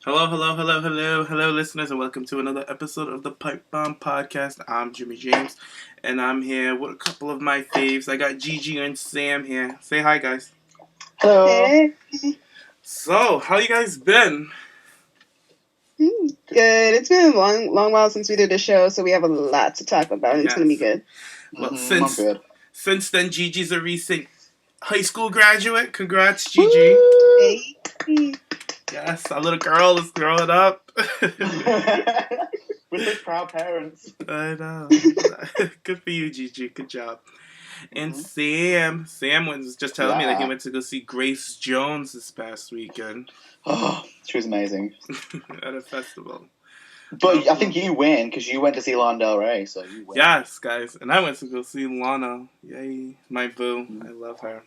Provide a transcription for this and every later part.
Hello, hello, hello, hello, hello, listeners, and welcome to another episode of the PipeBomb podcast. I'm Jimmy James, and I'm here with a couple of my faves. I got Gigi and Sam here. Say hi, guys. Hello. Hey. So, how you guys been? Good. It's been a long while since we did a show, so we have a lot to talk about, and it's going to be good. Well, I'm good. since then, Gigi's a recent high school graduate. Congrats, Gigi. Hey. Yes, our little girl is growing up. With such proud parents. I know. Good for you, Gigi. Good job. And Sam was just telling me that he went to go see Grace Jones this past weekend. Oh, she was amazing. At a festival. But I think you win because you went to see Lana Del Rey, so you win. Yes, guys. And I went to go see Lana. Yay, my boo. I love her.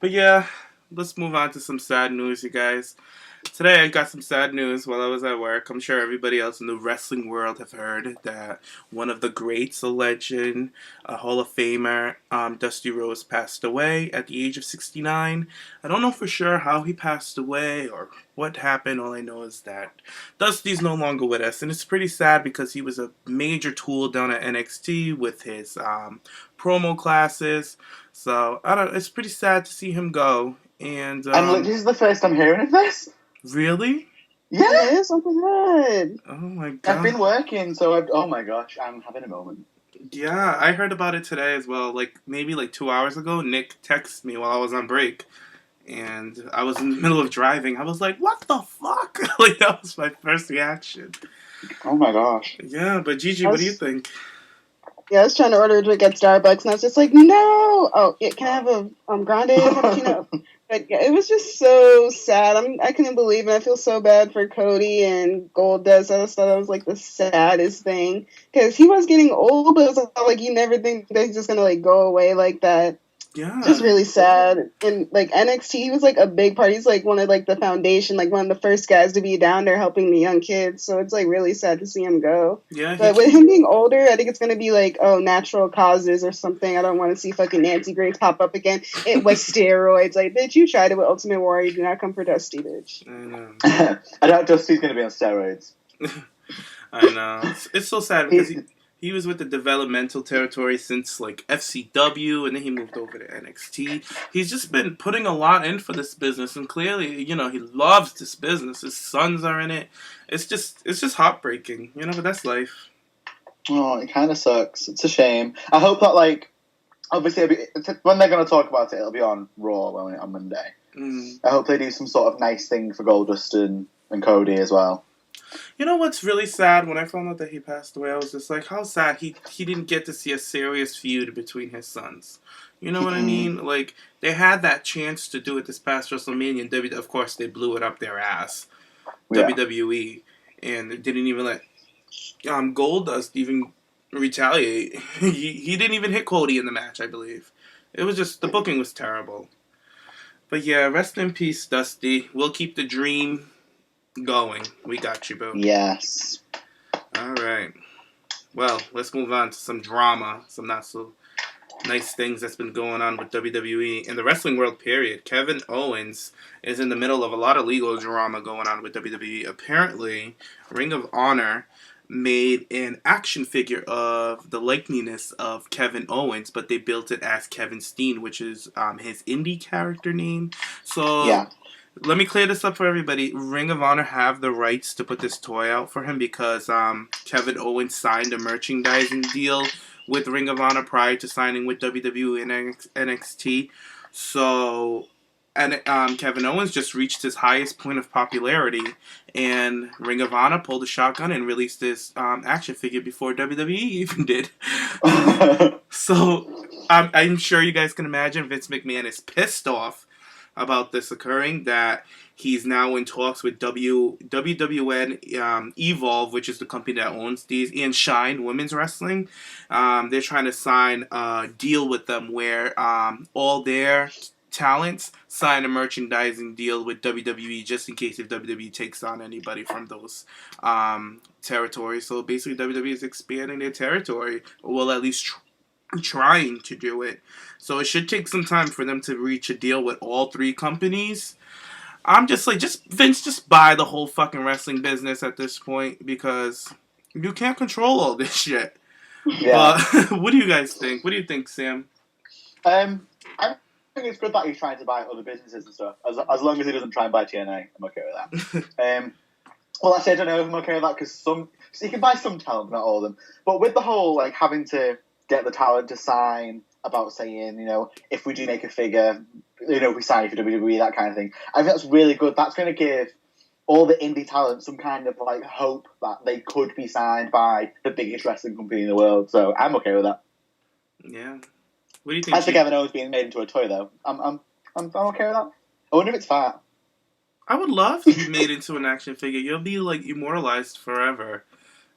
But yeah, let's move on to some sad news, you guys. Today I got some sad news while I was at work. I'm sure everybody else in the wrestling world have heard that one of the greats, a legend, a Hall of Famer, Dusty Rhodes passed away at the age of 69. I don't know for sure how he passed away or what happened. All I know is that Dusty's no longer with us, and it's pretty sad because he was a major tool down at NXT with his promo classes. So it's pretty sad to see him go. And this is the first I'm hearing of this. Really? Yeah. It is something good. Oh my god. I've been working, so oh my gosh, I'm having a moment. Yeah, I heard about it today as well. Maybe 2 hours ago, Nick texted me while I was on break. And I was in the middle of driving. I was like, what the fuck? That was my first reaction. Oh my gosh. Yeah, but Gigi, what do you think? Yeah, I was trying to order a drink at Starbucks, and I was just like, no! Oh, yeah, can I have a grande cappuccino? But yeah, it was just so sad. I couldn't believe it. I feel so bad for Cody and Goldust. I just thought that was like the saddest thing. Because he was getting old, but it was like you never think that he's just going to go away like that. Yeah. Just really sad. And NXT, he was a big part. He's one of the foundation, one of the first guys to be down there helping the young kids. So it's really sad to see him go. Yeah. But with him being older, I think it's gonna be natural causes or something. I don't want to see fucking Nancy Grace pop up again. It was steroids. Bitch, you tried it with Ultimate Warrior. Do not come for Dusty, bitch. I know. I doubt Dusty's gonna be on steroids. I know. It's so sad because he was with the developmental territory since FCW, and then he moved over to NXT. He's just been putting a lot in for this business, and clearly, he loves this business. His sons are in it. It's just heartbreaking, but that's life. Oh, it kind of sucks. It's a shame. I hope that obviously when they're going to talk about it, it'll be on Raw on Monday. I hope they do some sort of nice thing for Goldust and Cody as well. You know what's really sad? When I found out that he passed away, I was just like, how sad he didn't get to see a serious feud between his sons. You know what I mean? They had that chance to do it this past WrestleMania, and of course, they blew it up their ass. Yeah. WWE. And they didn't even let Goldust even retaliate. He didn't even hit Cody in the match, I believe. It was just, the booking was terrible. But yeah, rest in peace, Dusty. We'll keep the dream going. We got you, boo. Yes. All right. Well, let's move on to some drama, some not so nice things that's been going on with WWE in the wrestling world, period. Kevin Owens is in the middle of a lot of legal drama going on with WWE. Apparently, Ring of Honor made an action figure of the likeliness of Kevin Owens, but they built it as Kevin Steen, which is his indie character name. So yeah. Let me clear this up for everybody. Ring of Honor have the rights to put this toy out for him because Kevin Owens signed a merchandising deal with Ring of Honor prior to signing with WWE and NXT. So, and Kevin Owens just reached his highest point of popularity, and Ring of Honor pulled a shotgun and released this action figure before WWE even did. So, I'm sure you guys can imagine Vince McMahon is pissed off about this occurring, that he's now in talks with WWN Evolve, which is the company that owns these, and Shine Women's Wrestling. They're trying to sign a deal with them where all their talents sign a merchandising deal with WWE just in case if WWE takes on anybody from those territories. So basically WWE is expanding their territory, or well, at least trying to do it. So it should take some time for them to reach a deal with all three companies. I'm just like, Vince, just buy the whole fucking wrestling business at this point because you can't control all this shit. Yeah. But what do you guys think? What do you think, Sam? I think it's good that he's trying to buy other businesses and stuff. As long as he doesn't try and buy TNA, I'm okay with that. Well, actually, I don't know if I'm okay with that because you can buy some talent, not all of them. But with the whole like having to get the talent to sign about saying, if we do make a figure, we sign for WWE, that kind of thing. I think that's really good. That's going to give all the indie talent some kind of like hope that they could be signed by the biggest wrestling company in the world. So I'm okay with that. Yeah. What do you think? As for Kevin Owens being made into a toy, though, I'm okay with that. I wonder if it's fat. I would love to be made into an action figure. You'll be like immortalized forever.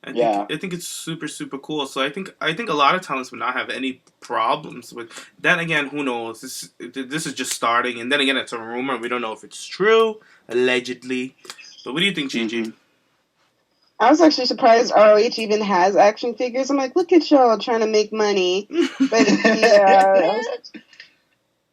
I think it's super, super cool. So I think a lot of talents would not have any problems with. Then again, who knows? This is just starting, and then again, it's a rumor. We don't know if it's true, allegedly. But what do you think, Gigi? Mm-hmm. I was actually surprised ROH even has action figures. I'm like, look at y'all trying to make money. But yeah,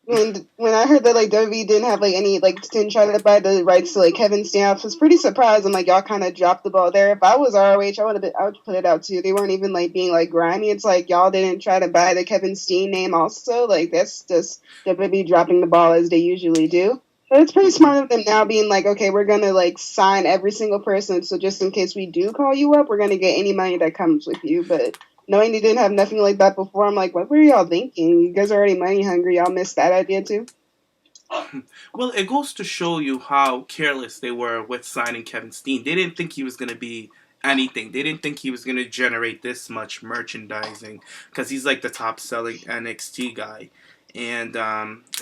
when I heard that like WWE didn't have like any didn't try to buy the rights to like Kevin Steen, I was pretty surprised. I'm like, y'all kind of dropped the ball there. If I was ROH, I would put it out too. They weren't even like being like grimy. It's like y'all didn't try to buy the Kevin Steen name also. Like that's just WWE dropping the ball as they usually do. But it's pretty smart of them now being like, okay, we're gonna like sign every single person, so just in case we do call you up, we're gonna get any money that comes with you. But knowing they didn't have nothing like that before, I'm like, what were y'all thinking? You guys are already money hungry. Y'all missed that idea too. Well, it goes to show you how careless they were with signing Kevin Steen. They didn't think he was gonna be anything. They didn't think he was gonna generate this much merchandising because he's like the top selling NXT guy. And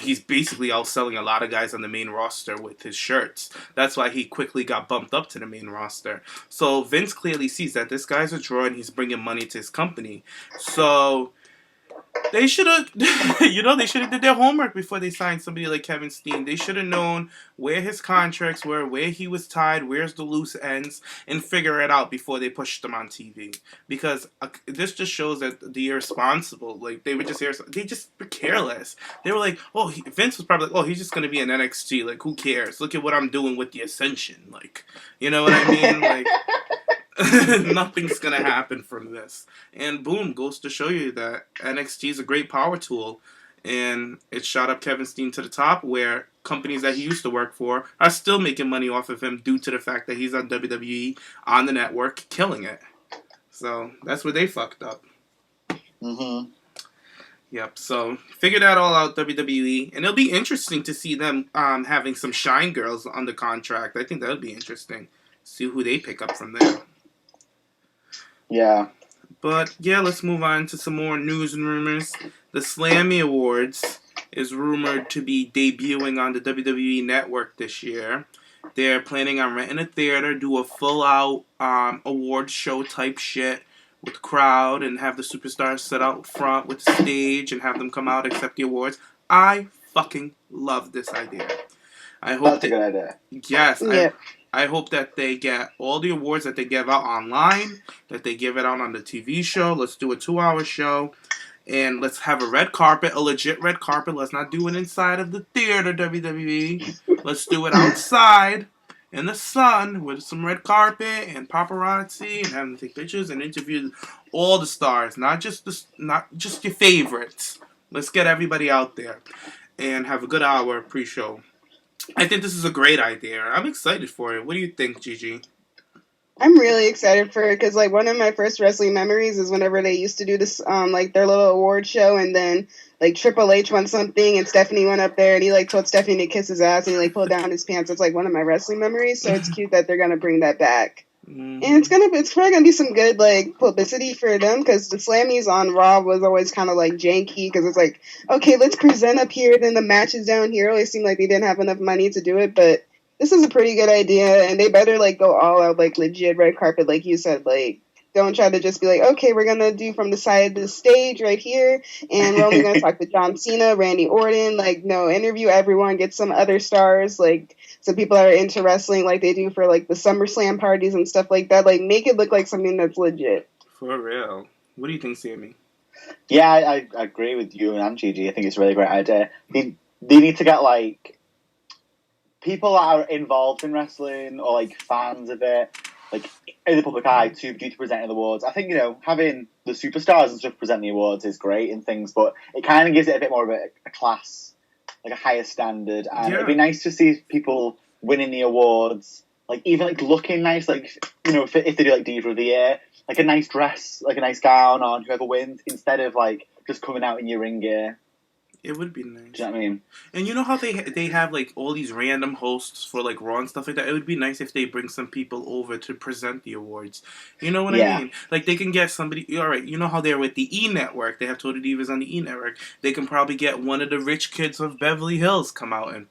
he's basically outselling a lot of guys on the main roster with his shirts. That's why he quickly got bumped up to the main roster. So Vince clearly sees that this guy's a draw and he's bringing money to his company. So they should have, they should have did their homework before they signed somebody like Kevin Steen. They should have known where his contracts were, where he was tied, where's the loose ends, and figure it out before they pushed him on TV. Because this just shows that the irresponsible, like they just were careless. They were like, Vince was probably like, he's just gonna be in NXT. Like, who cares? Look at what I'm doing with the Ascension. Like, you know what I mean? Like. Nothing's gonna happen from this, and boom, goes to show you that NXT is a great power tool, and it shot up Kevin Steen to the top, where companies that he used to work for are still making money off of him due to the fact that he's on WWE on the network, killing it. So that's where they fucked up. Mm-hmm. Yep. So figure that all out, WWE, and it'll be interesting to see them having some Shine girls on the contract. I think that would be interesting. See who they pick up from there. Yeah. But, yeah, let's move on to some more news and rumors. The Slammy Awards is rumored to be debuting on the WWE Network this year. They're planning on renting a theater, do a full-out award show type shit with crowd, and have the superstars set out front with the stage and have them come out accept the awards. I fucking love this idea. That's a good idea. Yes. Yeah. I hope that they get all the awards that they give out online, that they give it out on the TV show. Let's do a 2-hour show, and let's have a red carpet, a legit red carpet. Let's not do it inside of the theater, WWE. Let's do it outside in the sun with some red carpet and paparazzi, and have them take pictures and interview all the stars, not just your favorites. Let's get everybody out there and have a good hour pre-show. I think this is a great idea. I'm excited for it. What do you think, Gigi? I'm really excited for it because, like, one of my first wrestling memories is whenever they used to do this, like, their little award show, and then, like, Triple H won something, and Stephanie went up there, and he, like, told Stephanie to kiss his ass, and he, like, pulled down his pants. It's, like, one of my wrestling memories, so it's cute that they're going to bring that back. Mm-hmm. And it's probably gonna be some good like publicity for them because the Slammies on Raw was always kind of like janky because it's like, okay, let's present up here, then the matches down here. It always seemed like they didn't have enough money to do it, but this is a pretty good idea, and they better like go all out like legit red carpet, like you said. Like, don't try to just be like, okay, we're gonna do from the side of the stage right here, and we're only gonna talk to John Cena, Randy Orton. Like, no, interview everyone, get some other stars, like. So people that are into wrestling like they do for like the SummerSlam parties and stuff like that. Like make it look like something that's legit. For real. What do you think, Sammy? Yeah, I agree with you and Gigi. I think it's a really great idea. They need to get like people that are involved in wrestling or like fans of it, like in the public eye, to do to presenting the awards. I think having the superstars and stuff present the awards is great and things, but it kind of gives it a bit more of a class, like a higher standard. And it'd be nice to see people winning the awards, like even like looking nice, like if they do like Diva of the Year, like a nice dress, like a nice gown on whoever wins, instead of like just coming out in your ring gear. It would be nice. Do you know what I mean? And you know how they have like all these random hosts for like Raw and stuff like that? It would be nice if they bring some people over to present the awards. You know what I mean? Like they can get somebody, alright, you know how they're with the E! Network, they have Total Divas on the E! Network. They can probably get one of the rich kids of Beverly Hills come out and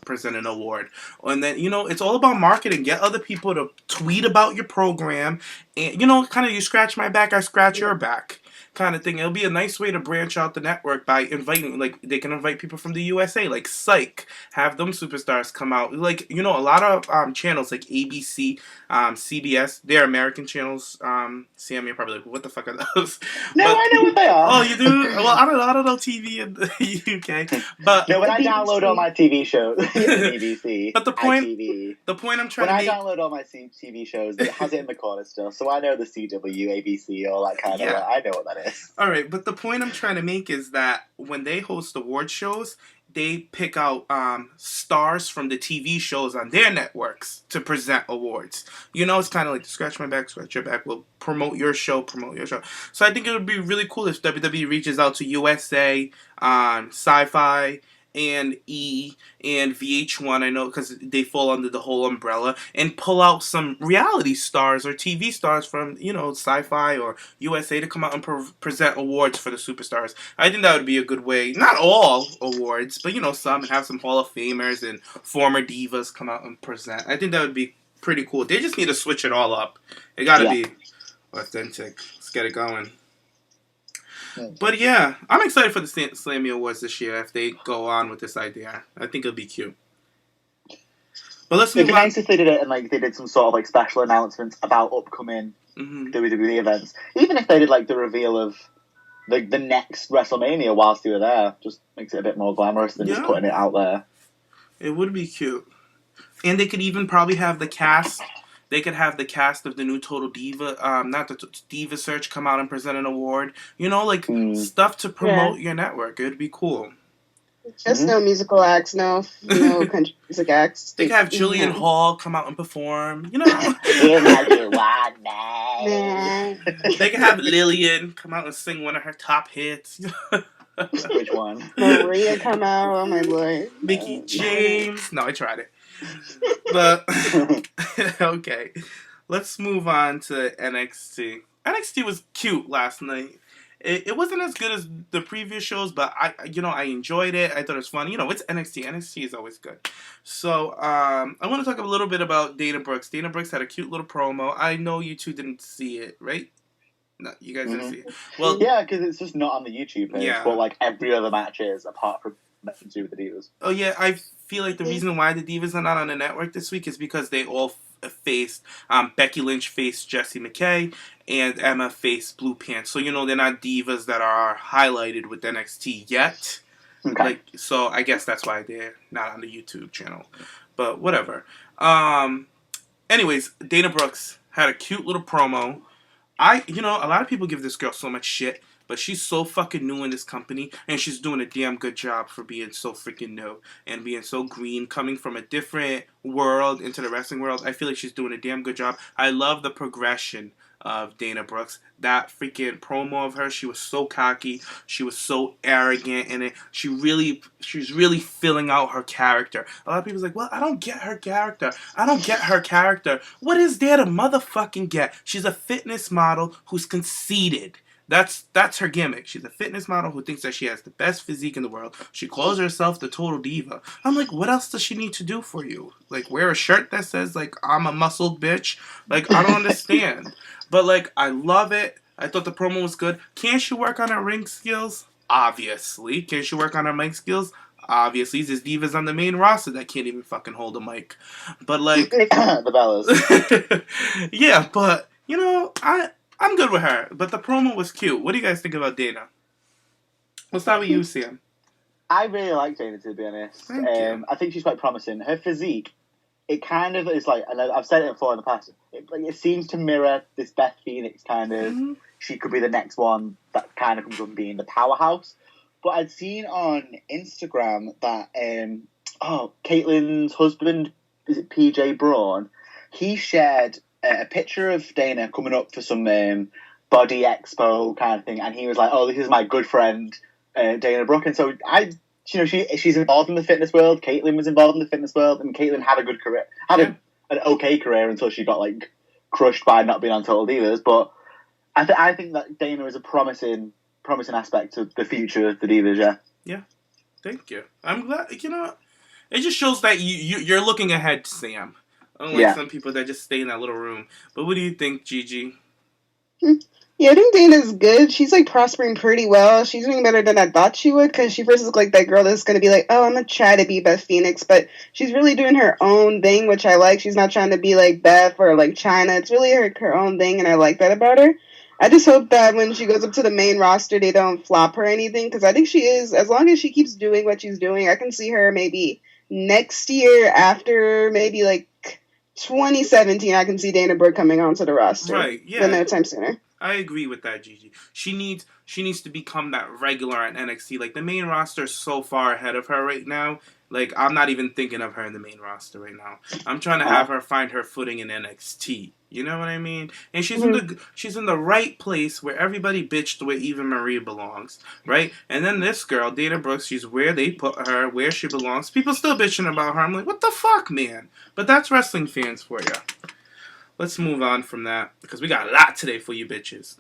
present an award. And then, it's all about marketing. Get other people to tweet about your program. And, kind of you scratch my back, I scratch your back. Kind of thing. It'll be a nice way to branch out the network by inviting, like, they can invite people from the USA, like Psych, have them superstars come out. Like, a lot of channels like ABC, CBS, they're American channels. Sam, you're probably like, what the fuck are those? No, but, I know what they are. Oh, you do? Well, I don't know TV in the UK. But no, when I download all my TV shows, BBC, but the point I'm trying to make... When I download all my TV shows, it has it in the corner still, so I know the CW, ABC, all that kind of... I know what that is. All right, but the point I'm trying to make is that when they host award shows, they pick out stars from the TV shows on their networks to present awards. It's kind of like scratch my back, scratch your back. We'll promote your show. So I think it would be really cool if WWE reaches out to USA, Sci-Fi, and E! and VH1, I know, because they fall under the whole umbrella, and pull out some reality stars or TV stars from, Sci-Fi or USA to come out and present awards for the superstars. I think that would be a good way, not all awards, but, some, and have some Hall of Famers and former divas come out and present. I think that would be pretty cool. They just need to switch it all up. It gotta be authentic. Let's get it going. But yeah, I'm excited for the Slammy Awards this year if they go on with this idea. I think it'll be cute. But let's move on. It'd be nice if they did it and like they did some sort of like special announcements about upcoming WWE events. Even if they did like the reveal of the next WrestleMania whilst they were there, just makes it a bit more glamorous than just putting it out there. It would be cute. And they could even probably have the cast... They could have the cast of the new Total Diva, not the Diva Search, come out and present an award. Stuff to promote your network. It would be cool. Just no musical acts, no country music acts. They could have Jillian Hall come out and perform. They could have Lillian come out and sing one of her top hits. Which one? Maria come out. Oh my lord. Mickey James. No, I tried it. But okay, let's move on to NXT. NXT was cute last night. It wasn't as good as the previous shows, but I enjoyed it. I thought it was fun. It's NXT. NXT is always good. So I want to talk a little bit about Dana Brooks. Dana Brooks had a cute little promo. I know you two didn't see it, right? No, you guys didn't see it. Well, yeah, because it's just not on the YouTube page. Yeah. But like every other match is, apart from nothing to do with the Divas. Oh yeah, I feel like the reason why the Divas are not on the network this week is because they all faced Becky Lynch faced Jessie McKay and Emma faced Blue Pants. So they're not Divas that are highlighted with NXT yet. Okay. So I guess that's why they're not on the YouTube channel. But whatever. Anyways, Dana Brooks had a cute little promo. A lot of people give this girl so much shit. But she's so fucking new in this company, and she's doing a damn good job for being so freaking new and being so green, coming from a different world into the wrestling world. I feel like she's doing a damn good job. I love the progression of Dana Brooks. That freaking promo of her, she was so cocky, she was so arrogant in it. She's really filling out her character. A lot of people's like, well, I don't get her character. What is there to motherfucking get? She's a fitness model who's conceited. That's her gimmick. She's a fitness model who thinks that she has the best physique in the world. She calls herself the Total Diva. I'm like, what else does she need to do for you? Like, wear a shirt that says, like, I'm a muscled bitch? Like, I don't understand. But, like, I love it. I thought the promo was good. Can she work on her ring skills? Obviously. Can she work on her mic skills? Obviously. There's divas on the main roster that can't even fucking hold a mic. But, like... the Bellas. Yeah, but, I'm good with her, but the promo was cute. What do you guys think about Dana? We'll start with you, Sam. I really like Dana, to be honest. Thank you. I think she's quite promising. Her physique, it kind of is like, and I've said it before in the past, it seems to mirror this Beth Phoenix kind of, Mm-hmm. she could be the next one that kind of comes from being the powerhouse. But I'd seen on Instagram that, Caitlyn's husband, is it PJ Braun? He shared a picture of Dana coming up for some body expo kind of thing, and he was like, "Oh, this is my good friend Dana Brooke." And so she's involved in the fitness world. Caitlyn was involved in the fitness world, and Caitlyn had a good career, an okay career until she got like crushed by not being on Total Divas. But I think that Dana is a promising aspect of the future of the Divas. Yeah. Yeah. Thank you. I'm glad. It just shows that you're looking ahead, Sam. Unlike some people that just stay in that little room. But what do you think, Gigi? Yeah, I think Dana's good. She's like prospering pretty well. She's doing better than I thought she would, because she first looked like that girl that's going to be like, oh, I'm going to try to be Beth Phoenix, but she's really doing her own thing, which I like. She's not trying to be like Beth or like Chyna. It's really her own thing, and I like that about her. I just hope that when she goes up to the main roster, they don't flop her or anything, because I think she is, as long as she keeps doing what she's doing, I can see her maybe next year, after maybe like 2017, I can see Dana Brooke coming onto the roster. Right, yeah. But no time sooner. I agree with that, Gigi. She needs to become that regular at NXT. Like, the main roster is so far ahead of her right now. Like, I'm not even thinking of her in the main roster right now. I'm trying to have her find her footing in NXT. You know what I mean? And she's in the right place where everybody bitched where Eva Marie belongs, right? And then this girl, Dana Brooks, she's where they put her, where she belongs. People still bitching about her. I'm like, what the fuck, man? But that's wrestling fans for you. Let's move on from that, because we got a lot today for you bitches.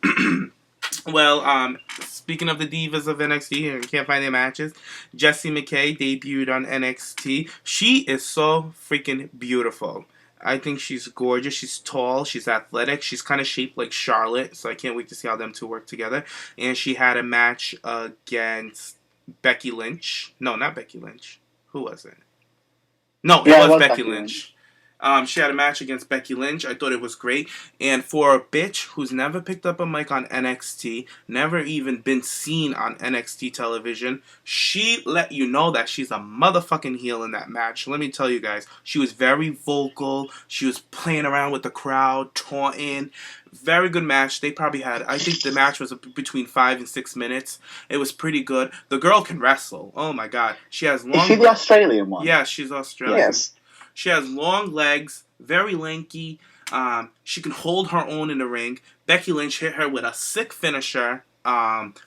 Well, speaking of the divas of NXT, and you can't find their matches, Jessie McKay debuted on NXT. She is so freaking beautiful. I think she's gorgeous. She's tall. She's athletic. She's kind of shaped like Charlotte, so I can't wait to see how them two work together. And she had a match against Becky Lynch. No, not Becky Lynch. Who was it? No, it was Becky Lynch. She had a match against Becky Lynch. I thought it was great. And for a bitch who's never picked up a mic on NXT, never even been seen on NXT television, she let you know that she's a motherfucking heel in that match. Let me tell you guys, she was very vocal. She was playing around with the crowd, taunting. Very good match. They probably had, I think the match was between 5 and 6 minutes. It was pretty good. The girl can wrestle. Oh my god. She has long... Is she the Australian one? Yeah, she's Australian. Yes. She has long legs, very lanky. She can hold her own in the ring. Becky Lynch hit her with a sick finisher.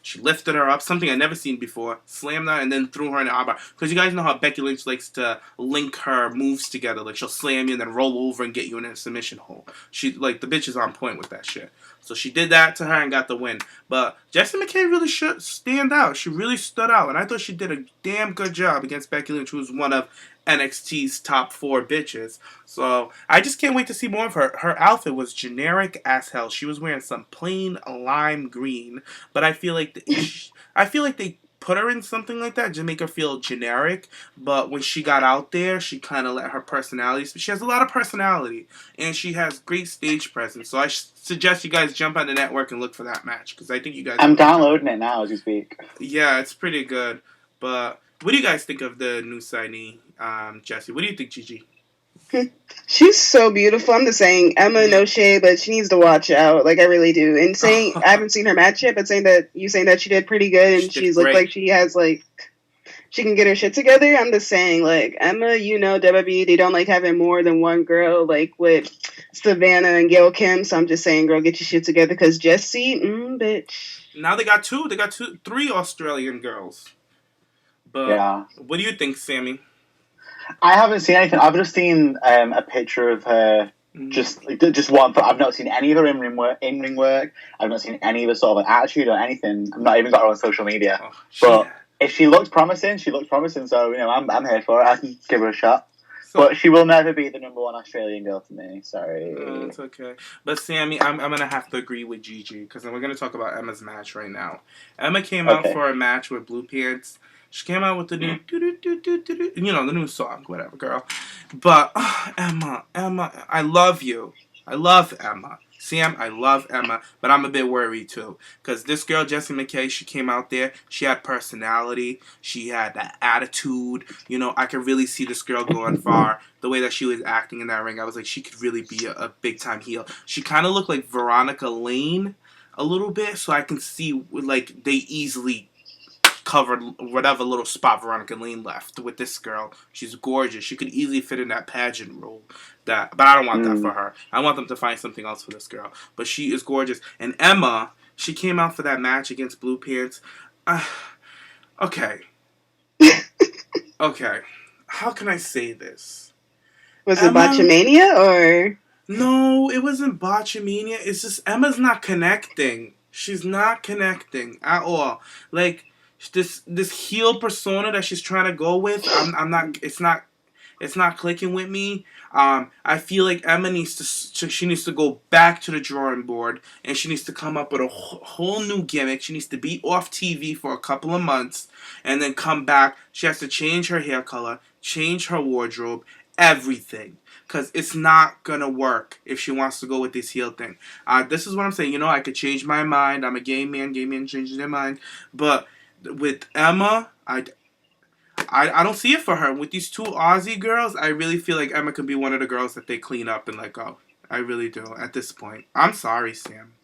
She lifted her up, something I've never seen before, slammed her, and then threw her in the armbar. Because you guys know how Becky Lynch likes to link her moves together. Like, she'll slam you and then roll over and get you in a submission hold. She, like, the bitch is on point with that shit. So she did that to her and got the win. But Jessie McKay really should stand out. She really stood out. And I thought she did a damn good job against Becky Lynch, who was one of NXT's top 4 bitches. So I just can't wait to see more of her. Her outfit was generic as hell. She was wearing some plain lime green, but I feel like they put her in something like that to make her feel generic. But when she got out there, she kind of let her personality. She has a lot of personality, and she has great stage presence. So I suggest you guys jump on the network and look for that match, because I think you guys. I'm downloading it now as you speak. Yeah, it's pretty good. But what do you guys think of the new signee, Jessie? What do you think, Gigi? She's so beautiful. I'm just saying, Emma, no shade, but she needs to watch out. Like, I really do. And saying, I haven't seen her match yet, but saying that she did pretty good, and she's looked like she has, like, she can get her shit together. I'm just saying, like, Emma, WWE, they don't like having more than one girl, like with Savannah and Gail Kim. So I'm just saying, girl, get your shit together, because Jessie, bitch. Now they got 3 Australian girls. But yeah. What do you think, Sammy? I haven't seen anything. I've just seen a picture of her, just one. I've not seen any of her in-ring work. I've not seen any of her sort of an attitude or anything. I've not even got her on social media. Oh, but if she looks promising, she looks promising. So I'm here for it. I can give her a shot. But she will never be the number 1 Australian girl to me. Sorry. It's okay. But Sammy, I'm gonna have to agree with Gigi, because we're gonna talk about Emma's match right now. Emma came out for a match with Blue Pants. She came out with the new, the new song, whatever, girl. But Emma, I love you. I love Emma. Sam, I love Emma, but I'm a bit worried too. Because this girl, Jessie McKay, she came out there. She had personality. She had that attitude. You know, I could really see this girl going far. The way that she was acting in that ring, I was like, she could really be a big time heel. She kind of looked like Veronica Lane a little bit, so I can see, like, they easily covered whatever little spot Veronica Lane left with this girl. She's gorgeous. She could easily fit in that pageant role. But I don't want that for her. I want them to find something else for this girl. But she is gorgeous. And Emma, she came out for that match against Blue Pants. Okay. Okay. How can I say this? Was it Botchamania or? No, it wasn't Botchamania. It's just Emma's not connecting. She's not connecting at all. Like, this heel persona that she's trying to go with, I'm not. It's not clicking with me. I feel like Emma needs to go back to the drawing board, and she needs to come up with a whole new gimmick. She needs to be off TV for a couple of months, and then come back. She has to change her hair color, change her wardrobe, everything. Because it's not going to work if she wants to go with this heel thing. This is what I'm saying. You know, I could change my mind. I'm a gay man. Gay men change their mind. But with Emma, I don't see it for her. With these two Aussie girls, I really feel like Emma could be one of the girls that they clean up and let go. I really do at this point. I'm sorry, Sam.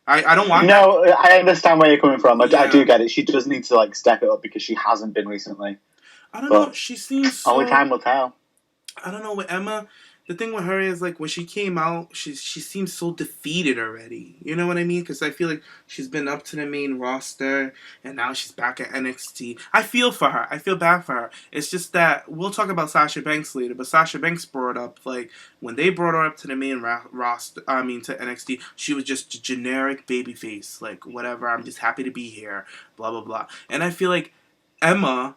I don't want No, that. I understand where you're coming from. Yeah. I do get it. She does need to like step it up because she hasn't been recently. I don't know. She seems so... Only time will tell. I don't know. With Emma, the thing with her is, like, when she came out, she seems so defeated already. You know what I mean? Because I feel like she's been up to the main roster, and now she's back at NXT. I feel for her. I feel bad for her. It's just that, we'll talk about Sasha Banks later, but Sasha Banks brought up, like, when they brought her up to the main roster, to NXT, she was just a generic babyface. Like, whatever, I'm just happy to be here, blah, blah, blah. And I feel like Emma's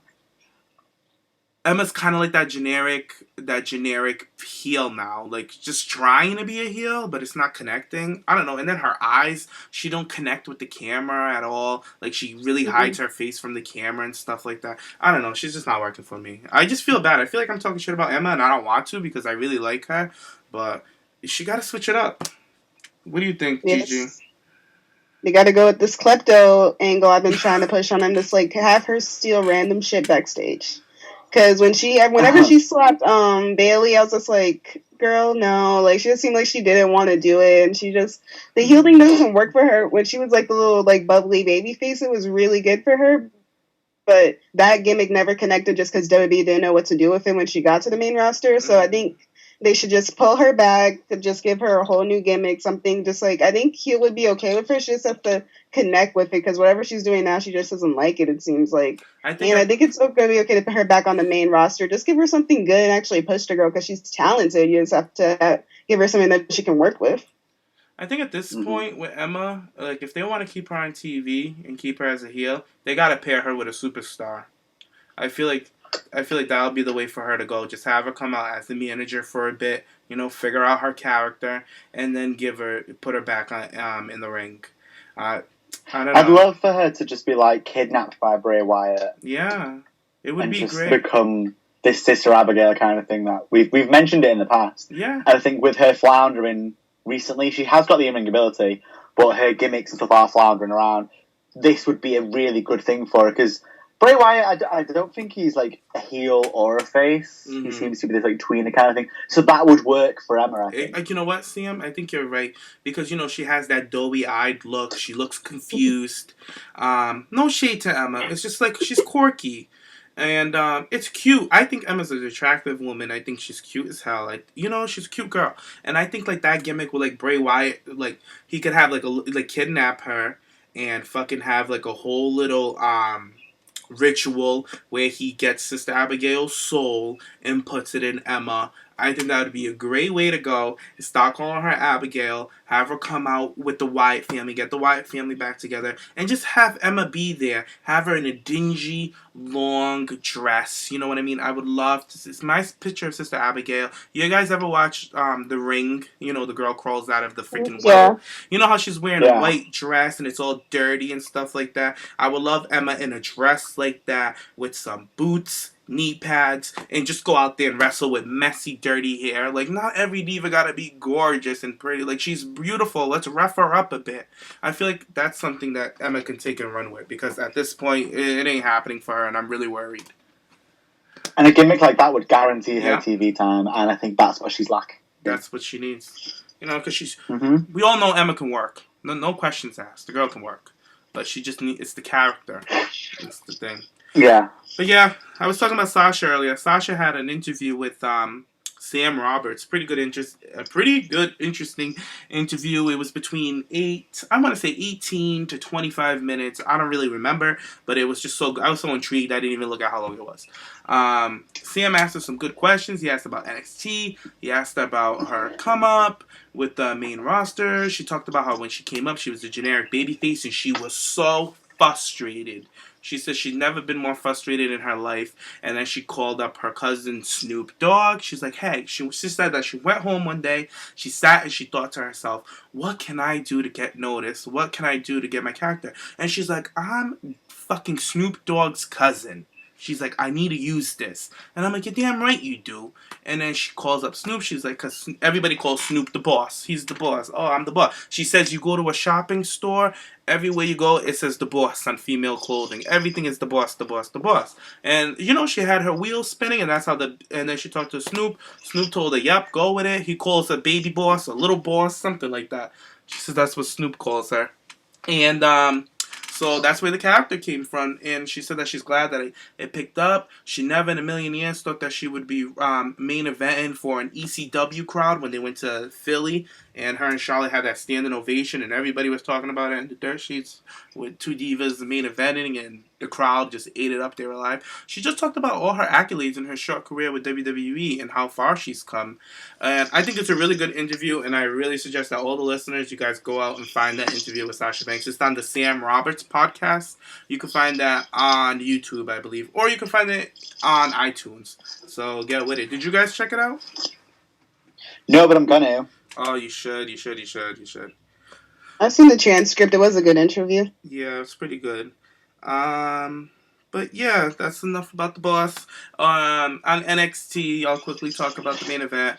kind of like that generic heel now, like just trying to be a heel, but it's not connecting. I don't know. And then her eyes, she don't connect with the camera at all. Like she really hides her face from the camera and stuff like that. I don't know. She's just not working for me. I just feel bad. I feel like I'm talking shit about Emma, and I don't want to because I really like her, but she got to switch it up. What do you think, Gigi? They got to go with this klepto angle I've been trying to push on them. Just like have her steal random shit backstage. Because whenever she slapped Bailey, I was just like, girl, no. Like, she just seemed like she didn't want to do it. And the heel thing doesn't work for her. When she was like the little, like, bubbly baby face, it was really good for her. But that gimmick never connected just because WWE didn't know what to do with it when she got to the main roster. So I think they should just pull her back, to just give her a whole new gimmick, something just like, I think heel would be okay with her. She just has to connect with it, because whatever she's doing now, she just doesn't like it, it seems like. I think it's going to be okay to put her back on the main roster. Just give her something good and actually push the girl, because she's talented. You just have to give her something that she can work with. I think at this point with Emma, like if they want to keep her on TV and keep her as a heel, they got to pair her with a superstar. I feel like that'll be the way for her to go. Just have her come out as the manager for a bit, you know, figure out her character, and then put her back on in the ring. I don't know. I'd love for her to just be like kidnapped by Bray Wyatt. Yeah, it would be just great. Become this Sister Abigail kind of thing that we've mentioned it in the past. Yeah, I think with her floundering recently, she has got the in-ring ability, but her gimmicks and stuff are floundering around. This would be a really good thing for her, because Bray Wyatt, I don't think he's like a heel or a face. He seems to be this like tweener kind of thing. So that would work for Emma, I think. Like, you know what, Sam? I think you're right. Because, you know, she has that doughy-eyed look. She looks confused. No shade to Emma. It's just like she's quirky. And it's cute. I think Emma's an attractive woman. I think she's cute as hell. Like, you know, she's a cute girl. And I think like that gimmick with like Bray Wyatt, like he could have like kidnap her and fucking have like a whole little ritual where he gets Sister Abigail's soul and puts it in Emma. I think that would be a great way to go. Start calling her Abigail, have her come out with the Wyatt family, get the Wyatt family back together, and just have Emma be there. Have her in a dingy, long dress. You know what I mean? I would love to see. It's my picture of Sister Abigail. You guys ever watch The Ring? You know, the girl crawls out of the freaking well. You know how she's wearing a white dress and it's all dirty and stuff like that? I would love Emma in a dress like that with some boots knee pads, and just go out there and wrestle with messy, dirty hair. Like, not every diva gotta be gorgeous and pretty. Like, she's beautiful. Let's rough her up a bit. I feel like that's something that Emma can take and run with, because at this point, it ain't happening for her, and I'm really worried. And a gimmick like that would guarantee her TV time, and I think that's what she's lacking. That's what she needs. You know, because she's... We all know Emma can work. No questions asked. The girl can work. But she just needs... It's the character. It's the thing. Yeah. But yeah, I was talking about Sasha earlier. Sasha had an interview with Sam Roberts. Pretty good, interesting interview. It was between 18 to 25 minutes. I don't really remember, but it was just so good. I was so intrigued, I didn't even look at how long it was. Sam asked her some good questions. He asked about NXT. He asked about her come up with the main roster. She talked about how when she came up, she was a generic babyface, and she was so frustrated. She said she'd never been more frustrated in her life. And then she called up her cousin Snoop Dogg. She's like, hey, she said that she went home one day. She sat and she thought to herself, what can I do to get noticed? What can I do to get my character? And she's like, I'm fucking Snoop Dogg's cousin. She's like, I need to use this. And I'm like, you're damn right you do. And then she calls up Snoop. She's like, because everybody calls Snoop the boss. He's the boss. Oh, I'm the boss. She says you go to a shopping store. Everywhere you go, it says the boss on female clothing. Everything is the boss, the boss, the boss. And, you know, she had her wheels spinning, and that's how and then she talked to Snoop. Snoop told her, yep, go with it. He calls her baby boss, a little boss, something like that. She says that's what Snoop calls her. And, so that's where the character came from, and she said that she's glad that it picked up. She never in a million years thought that she would be main eventing for an ECW crowd when they went to Philly, and her and Charlotte had that standing ovation, and everybody was talking about it in the dirt sheets with two divas main eventing, and the crowd just ate it up. They were alive. She just talked about all her accolades in her short career with WWE and how far she's come. And I think it's a really good interview, and I really suggest that all the listeners, you guys go out and find that interview with Sasha Banks. It's on the Sam Roberts podcast. You can find that on YouTube, I believe, or you can find it on iTunes. So get with it. Did you guys check it out? No, but I'm gonna. Oh, you should. I've seen the transcript. It was a good interview. Yeah, it's pretty good. But yeah, that's enough about the boss. On NXT, I'll quickly talk about the main event.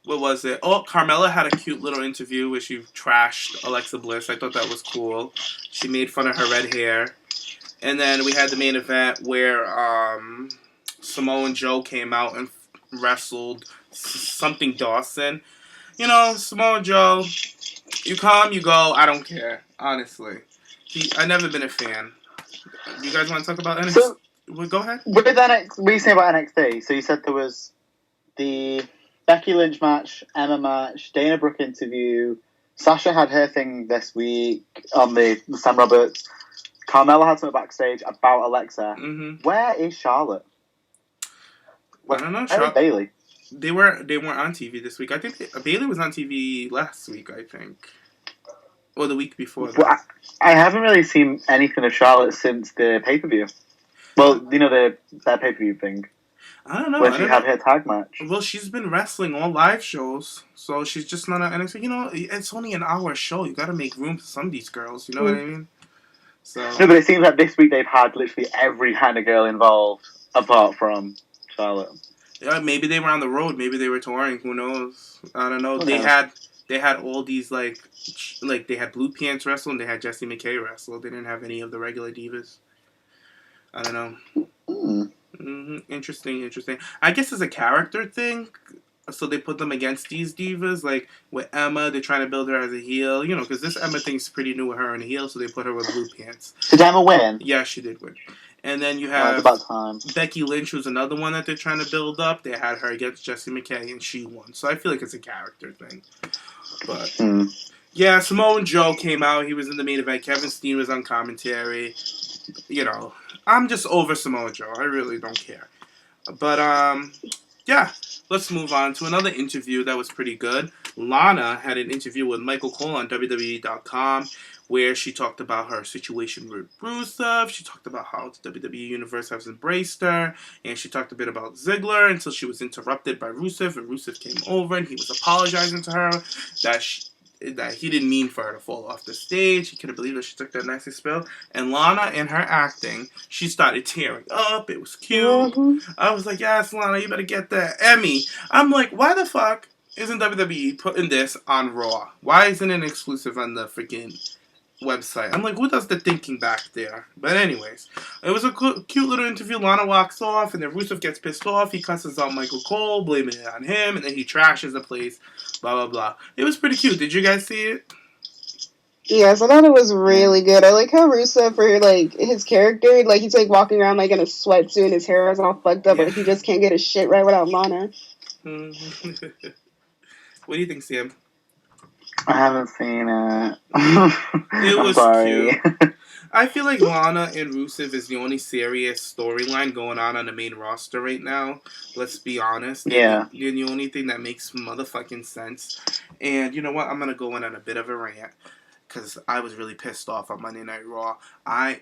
What was it? Oh, Carmella had a cute little interview where she trashed Alexa Bliss. I thought that was cool. She made fun of her red hair. And then we had the main event where Samoa Joe came out and wrestled something Dawson. You know, Samoa Joe, you come, you go, I don't care, honestly. I've never been a fan. You guys want to talk about NXT? So, well, go ahead. With NXT, what do you say about NXT? So you said there was the Becky Lynch match, Emma match, Dana Brooke interview. Sasha had her thing this week on the Sam Roberts. Carmella had something backstage about Alexa. Mm-hmm. Where is Charlotte? I don't know. Where is Bayley? They weren't on TV this week. I think Bayley was on TV last week, I think. Or the week before that. Well, I haven't really seen anything of Charlotte since the pay-per-view. Well, you know, that pay-per-view thing. I don't know. Where she had her tag match. Well, she's been wrestling on live shows, so she's just not on NXT. You know, it's only an hour show. You got to make room for some of these girls. You know what I mean? So. No, but it seems like this week they've had literally every kind of girl involved, apart from Charlotte. Yeah, maybe they were on the road. Maybe they were touring. Who knows? I don't know. Okay. They had all these like they had Blue Pants wrestle and they had Jessie McKay wrestle. They didn't have any of the regular divas. I don't know. Mm-hmm. Interesting. I guess it's a character thing. So they put them against these divas. Like with Emma, they're trying to build her as a heel. You know, because this Emma thing's pretty new with her in a heel, so they put her with Blue Pants. Did Emma win? Yeah, she did win. And then you have Becky Lynch, who's another one that they're trying to build up. They had her against Jessie McKay, and she won. So I feel like it's a character thing. But, yeah, Samoa Joe came out. He was in the main event. Kevin Steen was on commentary. You know, I'm just over Samoa Joe. I really don't care. But, yeah, let's move on to another interview that was pretty good. Lana had an interview with Michael Cole on WWE.com. Where she talked about her situation with Rusev. She talked about how the WWE Universe has embraced her. And she talked a bit about Ziggler until she was interrupted by Rusev. And Rusev came over and he was apologizing to her that that he didn't mean for her to fall off the stage. He couldn't believe that she took that nasty spill. And Lana, in her acting, she started tearing up. It was cute. Mm-hmm. I was like, yes, Lana, you better get that Emmy. I'm like, why the fuck isn't WWE putting this on Raw? Why isn't it exclusive on the freaking website? I'm like, who does the thinking back there? But anyways, it was a cute little interview. Lana walks off, and then Rusev gets pissed off. He cusses out Michael Cole, blaming it on him, and then he trashes the place, blah, blah, blah. It was pretty cute. Did you guys see it? Yes, I thought it was really good. I like how Rusev, for like his character, like he's like walking around like in a sweatsuit and his hair is all fucked up, but he just can't get his shit right without Lana. What do you think, Sam? I haven't seen it. It was sorry. cute. I feel like Lana and Rusev is the only serious storyline going on the main roster right now. Let's be honest. Yeah. They're the only thing that makes motherfucking sense. And you know what? I'm going to go in on a bit of a rant. Because I was really pissed off on Monday Night Raw. I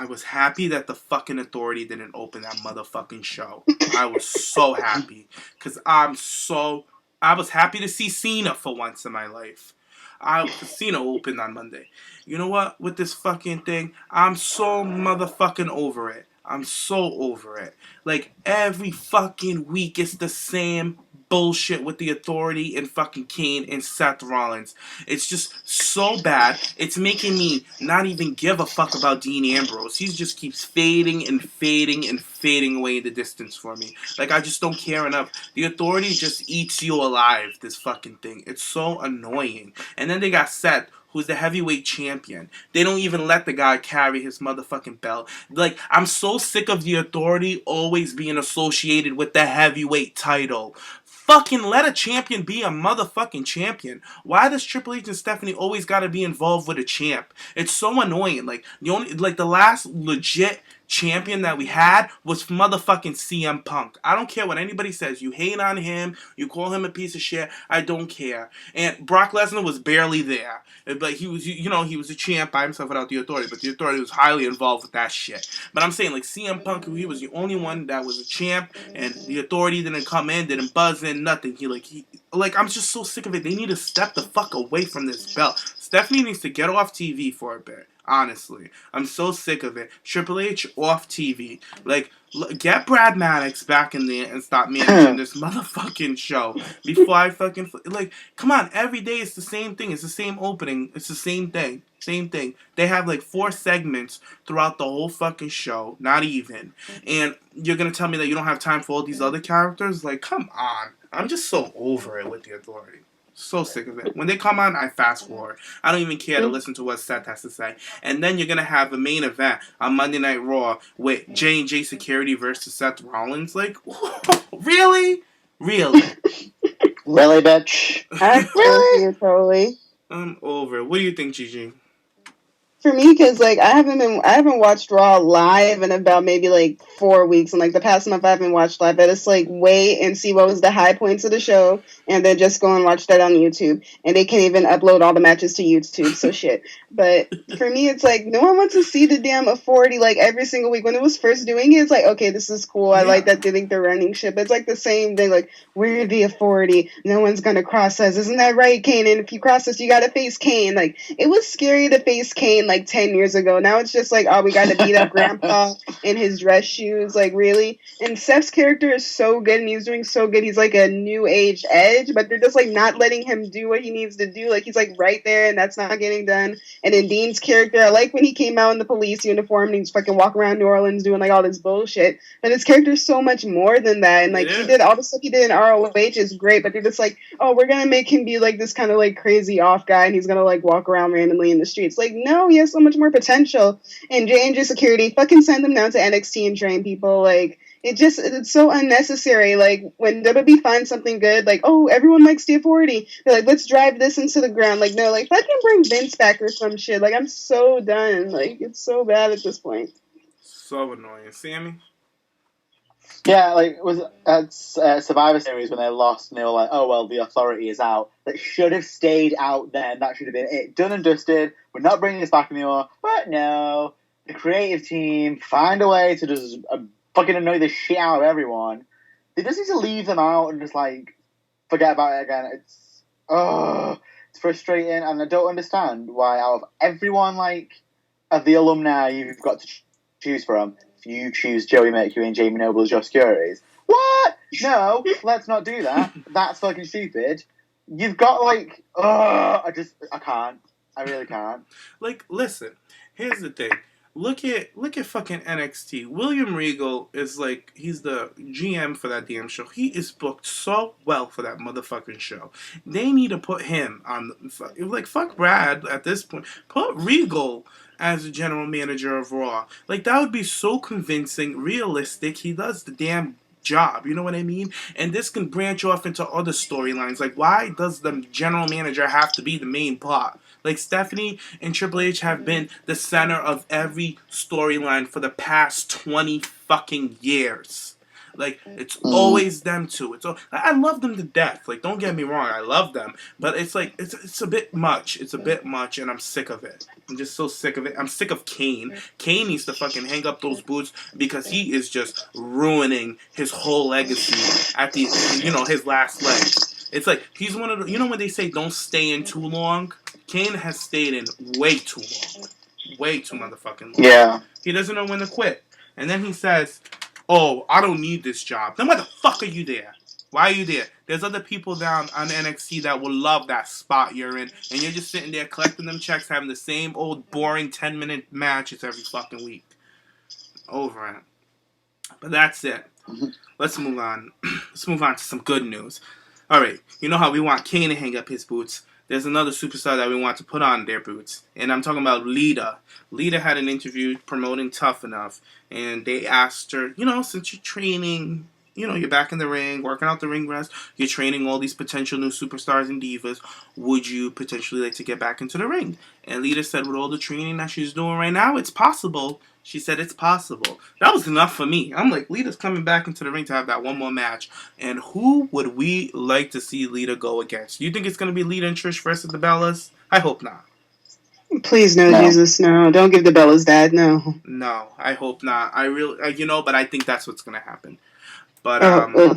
was happy that the fucking Authority didn't open that motherfucking show. I was so happy. Because I was happy to see Cena for once in my life. Cena opened on Monday. You know what? With this fucking thing, I'm so motherfucking over it. I'm so over it. Like, every fucking week it's the same bullshit with the Authority and fucking Kane and Seth Rollins. It's just so bad. It's making me not even give a fuck about Dean Ambrose. He just keeps fading and fading and fading away in the distance for me. Like, I just don't care enough. The Authority just eats you alive, this fucking thing. It's so annoying. And then they got Seth, who's the heavyweight champion. They don't even let the guy carry his motherfucking belt. Like, I'm so sick of the Authority always being associated with the heavyweight title. Fucking let a champion be a motherfucking champion. Why does Triple H and Stephanie always gotta be involved with a champ? It's so annoying. Like, the last legit champion that we had was motherfucking CM Punk. I don't care what anybody says. You hate on him, you call him a piece of shit, I don't care. And Brock Lesnar was barely there. But he was, he was a champ by himself without the Authority, but the Authority was highly involved with that shit. But I'm saying, like, CM Punk, he was the only one that was a champ, and the Authority didn't come in, didn't buzz in, nothing. I'm just so sick of it. They need to step the fuck away from this belt. Stephanie needs to get off TV for a bit. Honestly, I'm so sick of it. Triple H off TV. Like, get Brad Maddox back in there and stop managing this motherfucking show before I fucking come on. Every day it's the same thing. It's the same opening. It's the same thing. Same thing. They have like 4 segments throughout the whole fucking show. Not even. And you're gonna tell me that you don't have time for all these other characters? Like, come on. I'm just so over it with the Authority. So sick of it. When they come on, I fast forward. I don't even care to listen to what Seth has to say. And then you're going to have a main event on Monday Night Raw with J&J Security versus Seth Rollins. Like, really? Really? Really, bitch? Really? Totally. I'm over it. What do you think, Gigi? For me, because like I haven't watched Raw live in about maybe like 4 weeks, and like the past month I haven't watched live. I just like wait and see what was the high points of the show, and then just go and watch that on YouTube. And they can't even upload all the matches to YouTube, so shit. But for me, it's like no one wants to see the damn Authority like every single week. When it was first doing it, it's like okay, this is cool. I like that they think they're running shit. But it's like the same thing. Like we're the Authority. No one's gonna cross us. Isn't that right, Kane? And if you cross us, you gotta face Kane. Like it was scary to face Kane like 10 years ago. Now it's just like, oh, we got to beat up Grandpa in his dress shoes. Like, really? And Seth's character is so good, and he's doing so good. He's like a new age Edge, but they're just like not letting him do what he needs to do. Like, he's like right there, and that's not getting done. And then Dean's character, I like when he came out in the police uniform and he's fucking walking around New Orleans doing like all this bullshit. But his character is so much more than that. And like, he did all the stuff he did in ROH is great, but they're just like, oh, we're gonna make him be like this kind of like crazy off guy, and he's gonna like walk around randomly in the streets. Like, no, he has so much more potential. And J&J Security, fucking send them down to NXT and train people. Like, it's so unnecessary. Like, when WWE finds something good, like, oh, everyone likes the Authority, they're like, let's drive this into the ground. Like, no, like, fucking bring Vince back or some shit. Like, I'm so done. Like, it's so bad at this point. So annoying. Sammy? Yeah, like, it was at Survivor Series when they lost, and they were like, oh, well, the Authority is out. That should have stayed out then. That should have been it. Done and dusted. We're not bringing this back anymore. But no, the creative team find a way to just fucking annoy the shit out of everyone. They just need to leave them out and just, like, forget about it again. It's frustrating, and I don't understand why out of everyone, like, of the alumni you've got to choose from, if you choose Joey Mercury and Jamie Noble as your securities. What? No, let's not do that. That's fucking stupid. You've got, like, I can't. I really can't. Like, listen, here's the thing. Look at fucking NXT. William Regal is like, he's the GM for that damn show. He is booked so well for that motherfucking show. They need to put him on the, like, fuck Brad at this point. Put Regal as the general manager of Raw. Like, that would be so convincing, realistic. He does the damn job, you know what I mean? And this can branch off into other storylines. Like, why does the general manager have to be the main plot? Like, Stephanie and Triple H have been the center of every storyline for the past 20 fucking years. Like, it's always them two. I love them to death. Like, don't get me wrong, I love them. But it's like, it's a bit much. It's a bit much, and I'm sick of it. I'm just so sick of it. I'm sick of Kane. Kane needs to fucking hang up those boots because he is just ruining his whole legacy at the, his last leg. It's like, he's one of the, when they say don't stay in too long? Kane has stayed in way too long. Way too motherfucking long. Yeah. He doesn't know when to quit. And then he says, oh, I don't need this job. Then why the fuck are you there? Why are you there? There's other people down on NXT that will love that spot you're in. And you're just sitting there collecting them checks, having the same old boring 10-minute matches every fucking week. Over it. But that's it. Let's move on. Let's move on to some good news. Alright, you know how we want Kane to hang up his boots. There's another superstar that we want to put on their boots. And I'm talking about Lita. Lita had an interview promoting Tough Enough. And they asked her, since you're training, you're back in the ring, working out the ring rest, you're training all these potential new superstars and divas, would you potentially like to get back into the ring? And Lita said with all the training that she's doing right now, it's possible. She said it's possible. That was enough for me. I'm like, Lita's coming back into the ring to have that one more match. And who would we like to see Lita go against? Do you think it's going to be Lita and Trish versus the Bellas? I hope not. Please, no, Jesus, no. Don't give the Bellas that, no. No, I hope not. I really, but I think that's what's going to happen. But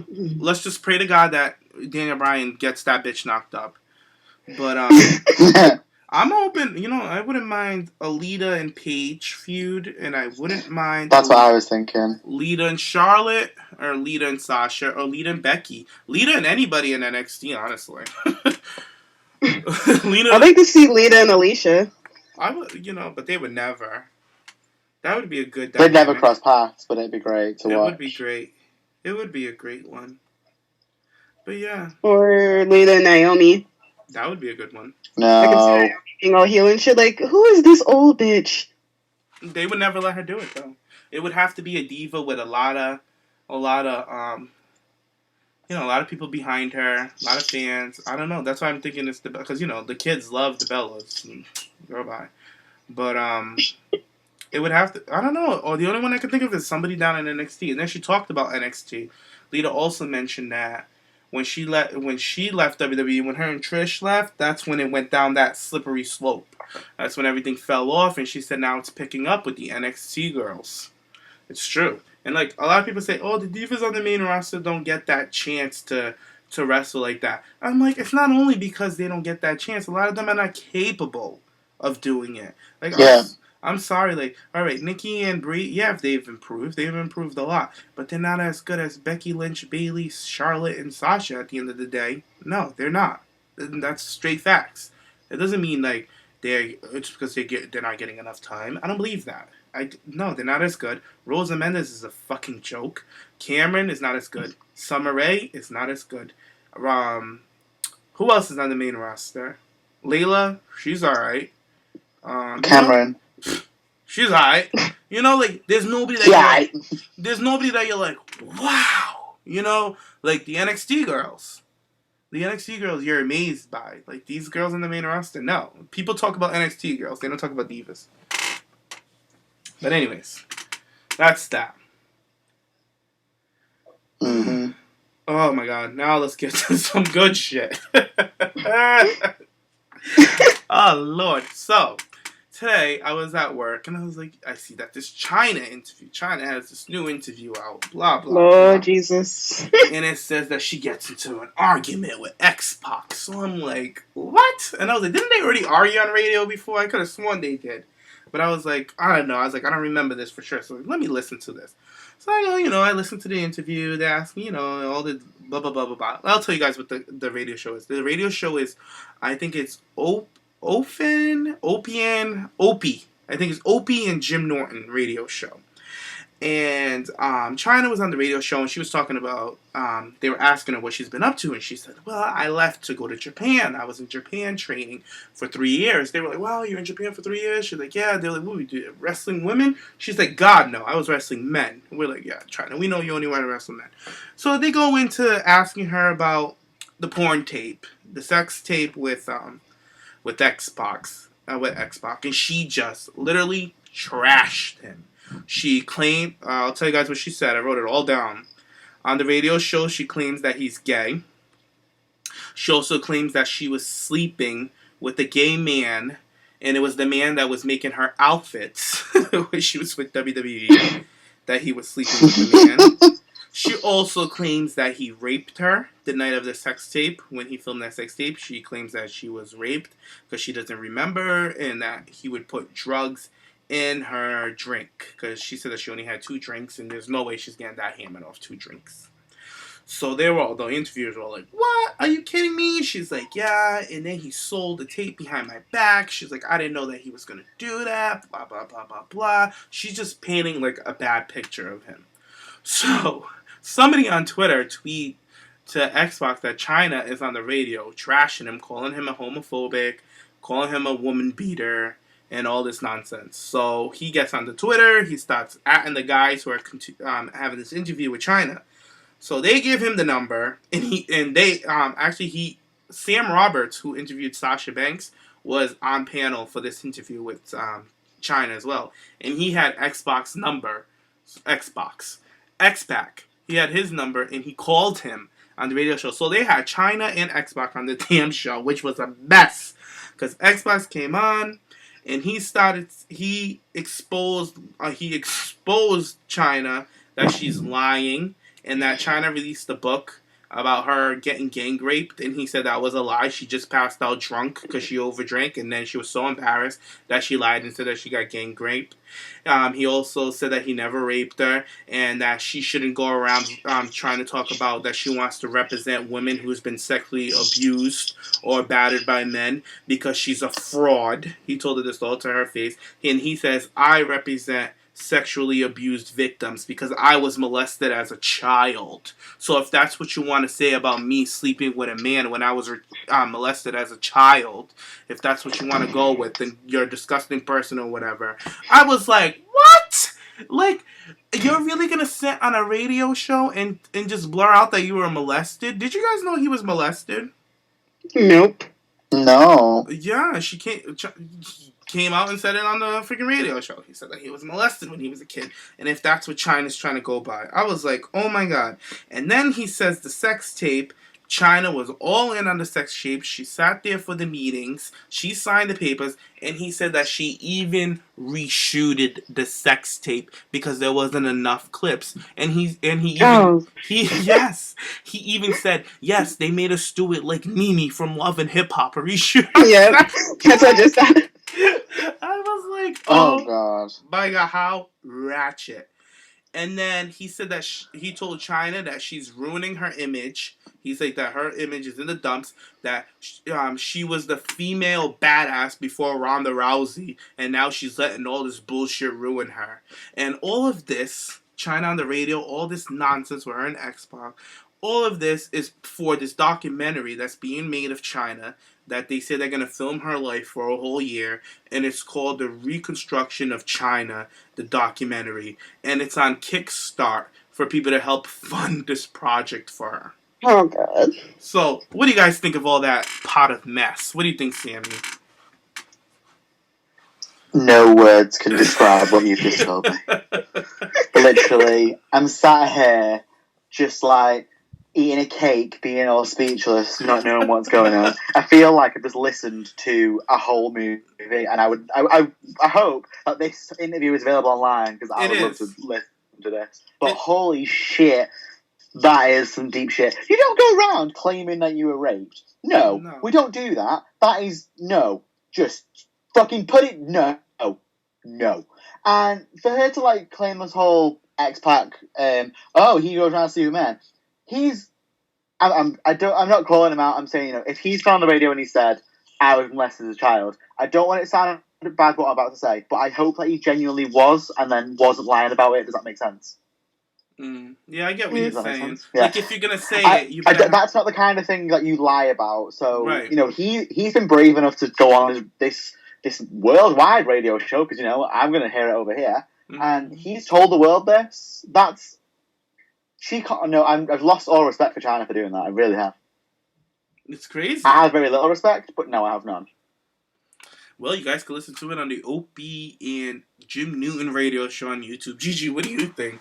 let's just pray to God that Daniel Bryan gets that bitch knocked up. But I'm open. I wouldn't mind a Lita and Paige feud, and I wouldn't mind. That's what I was thinking. Lita and Charlotte, or Lita and Sasha, or Lita and Becky. Lita and anybody in NXT, honestly. Lita. I'd like to see Lita and Alicia. I would, but they would never. That would be a good. They'd never cross paths, but it'd be great to watch. It would be great. It would be a great one. But yeah. Or Lita and Naomi. That would be a good one. No. I can see Naomi being all heel and shit. Like, who is this old bitch? They would never let her do it though. It would have to be a diva with a lot of a lot of people behind her, a lot of fans. I don't know. That's why I'm thinking it's because the kids love the Bellas. Girl, bye. But it would have to. I don't know. Or the only one I can think of is somebody down in NXT. And then she talked about NXT. Lita also mentioned that when she left WWE, when her and Trish left, that's when it went down that slippery slope. That's when everything fell off. And she said now it's picking up with the NXT girls. It's true. And like a lot of people say, oh, the divas on the main roster don't get that chance to wrestle like that. I'm like, it's not only because they don't get that chance. A lot of them are not capable of doing it. Like, yeah. I'm sorry, like, alright, Nikki and Brie, yeah, they've improved a lot, but they're not as good as Becky Lynch, Bayley, Charlotte, and Sasha at the end of the day. No, they're not. That's straight facts. It doesn't mean, like, it's because they're not getting enough time. I don't believe that. No, they're not as good. Rosa Mendes is a fucking joke. Cameron is not as good. Summer Rae is not as good. Who else is on the main roster? Layla, she's alright. Cameron. She's alright. Like there's nobody that there's nobody that you're like, wow. Like the NXT girls. The NXT girls you're amazed by. Like these girls in the main roster. No. People talk about NXT girls. They don't talk about divas. But anyways, that's that. Mm-hmm. Oh my god. Now let's get to some good shit. Oh Lord. So today I was at work and I was like, I see that this Chyna interview. Chyna has this new interview out. Blah blah. Lord blah. Jesus. And it says that she gets into an argument with X-Pac. So I'm like, what? And I was like, didn't they already argue on radio before? I could have sworn they did. But I was like, I don't know. I was like, I don't remember this for sure. So let me listen to this. So I go, I listened to the interview. They asked me, all the blah, blah, blah, blah, blah. I'll tell you guys what the radio show is. The radio show is, I think it's Opie. I think it's Opie and Jim Norton radio show. And Chyna was on the radio show and she was talking about, they were asking her what she's been up to. And she said, well, I left to go to Japan. I was in Japan training for 3 years. They were like, wow, you're in Japan for 3 years? She's like, yeah. They were like, what, we do wrestling women? She's like, God, no, I was wrestling men. And we're like, yeah, Chyna, we know you only want to wrestle men. So they go into asking her about the porn tape, the sex tape with X-Pac. And she just literally trashed him. She claimed, I'll tell you guys what she said. I wrote it all down. On the radio show, she claims that he's gay. She also claims that she was sleeping with a gay man, and it was the man that was making her outfits when she was with WWE, that he was sleeping with the man. She also claims that he raped her the night of the sex tape. When he filmed that sex tape, she claims that she was raped because she doesn't remember, and that he would put drugs in her drink, because she said that she only had 2 drinks and there's no way she's getting that hammered off 2 drinks. So the interviewers were all like, what? Are you kidding me? She's like, yeah. And then he sold the tape behind my back. She's like, I didn't know that he was going to do that. Blah, blah, blah, blah, blah. She's just painting like a bad picture of him. So somebody on Twitter tweet to X-Pac that Chyna is on the radio trashing him, calling him a homophobic, calling him a woman beater, and all this nonsense. So he gets onto Twitter. He starts atting the guys who are having this interview with Chyna. So they give him the number, and Sam Roberts, who interviewed Sasha Banks, was on panel for this interview with Chyna as well, and he had X-Pac. He had his number, and he called him on the radio show. So they had Chyna and X-Pac on the damn show, which was a mess, because X-Pac came on. And he exposed Chyna that she's lying, and that Chyna released a book about her getting gang raped, and he said that was a lie. She just passed out drunk because she overdrank, and then she was so embarrassed that she lied and said that she got gang raped. He also said that he never raped her, and that she shouldn't go around trying to talk about that she wants to represent women who's been sexually abused or battered by men because she's a fraud. He told her this all to her face, and he says, I represent sexually abused victims because I was molested as a child. So if that's what you want to say about me sleeping with a man when I was molested as a child, if that's what you want to go with, then you're a disgusting person or whatever. I was like, what? Like, you're really going to sit on a radio show and just blur out that you were molested? Did you guys know he was molested? Nope. No. Yeah, he came out and said it on the freaking radio show. He said that he was molested when he was a kid, and if that's what Chyna's trying to go by. I was like, oh my god. And then he says the sex tape, Chyna was all in on the sex tape. She sat there for the meetings. She signed the papers, and he said that she even reshooted the sex tape because there wasn't enough clips. And he even said, yes, they made us do it like Mimi from Love and Hip Hop, a reshoot. Yeah, that's what I just said. I was like, oh god, my god, how ratchet. And then he said that he told Chyna that she's ruining her image. He's like that her image is in the dumps, that she was the female badass before Ronda Rousey, and now she's letting all this bullshit ruin her. And all of this, Chyna on the radio, all this nonsense with her and X-Pac, all of this is for this documentary that's being made of Chyna, that they say they're going to film her life for a whole year, and it's called The Reconstruction of Chyna, the documentary, and it's on Kickstart for people to help fund this project for her. Oh, God. So, what do you guys think of all that pot of mess? What do you think, Sammy? No words can describe what you've just told me. Literally, I'm sat here just like, eating a cake, being all speechless, not knowing what's going on. I feel like I've just listened to a whole movie, and I hope that this interview is available online because I would love to listen to this. But holy shit, that is some deep shit. You don't go around claiming that you were raped. No, we don't do that. That is no. Just fucking put it no. And for her to like claim this whole X-Pac, he goes around seeing men. I'm not calling him out. I'm saying, if he's gone on the radio and he said, I was molested as a child, I don't want it to sound bad what I'm about to say, but I hope that he genuinely was and then wasn't lying about it. Does that make sense? Yeah, I get what you're saying. Yeah. Like, if you're going to say it, that's not the kind of thing that you lie about. So, right. He's been brave enough to go on this worldwide radio show because, I'm going to hear it over here. Mm-hmm. And he's told the world this. I've lost all respect for Chyna for doing that. I really have. It's crazy. I have very little respect, but no, I have none. Well, you guys can listen to it on the Opie and Jim Newton radio show on YouTube. Gigi, what do you think?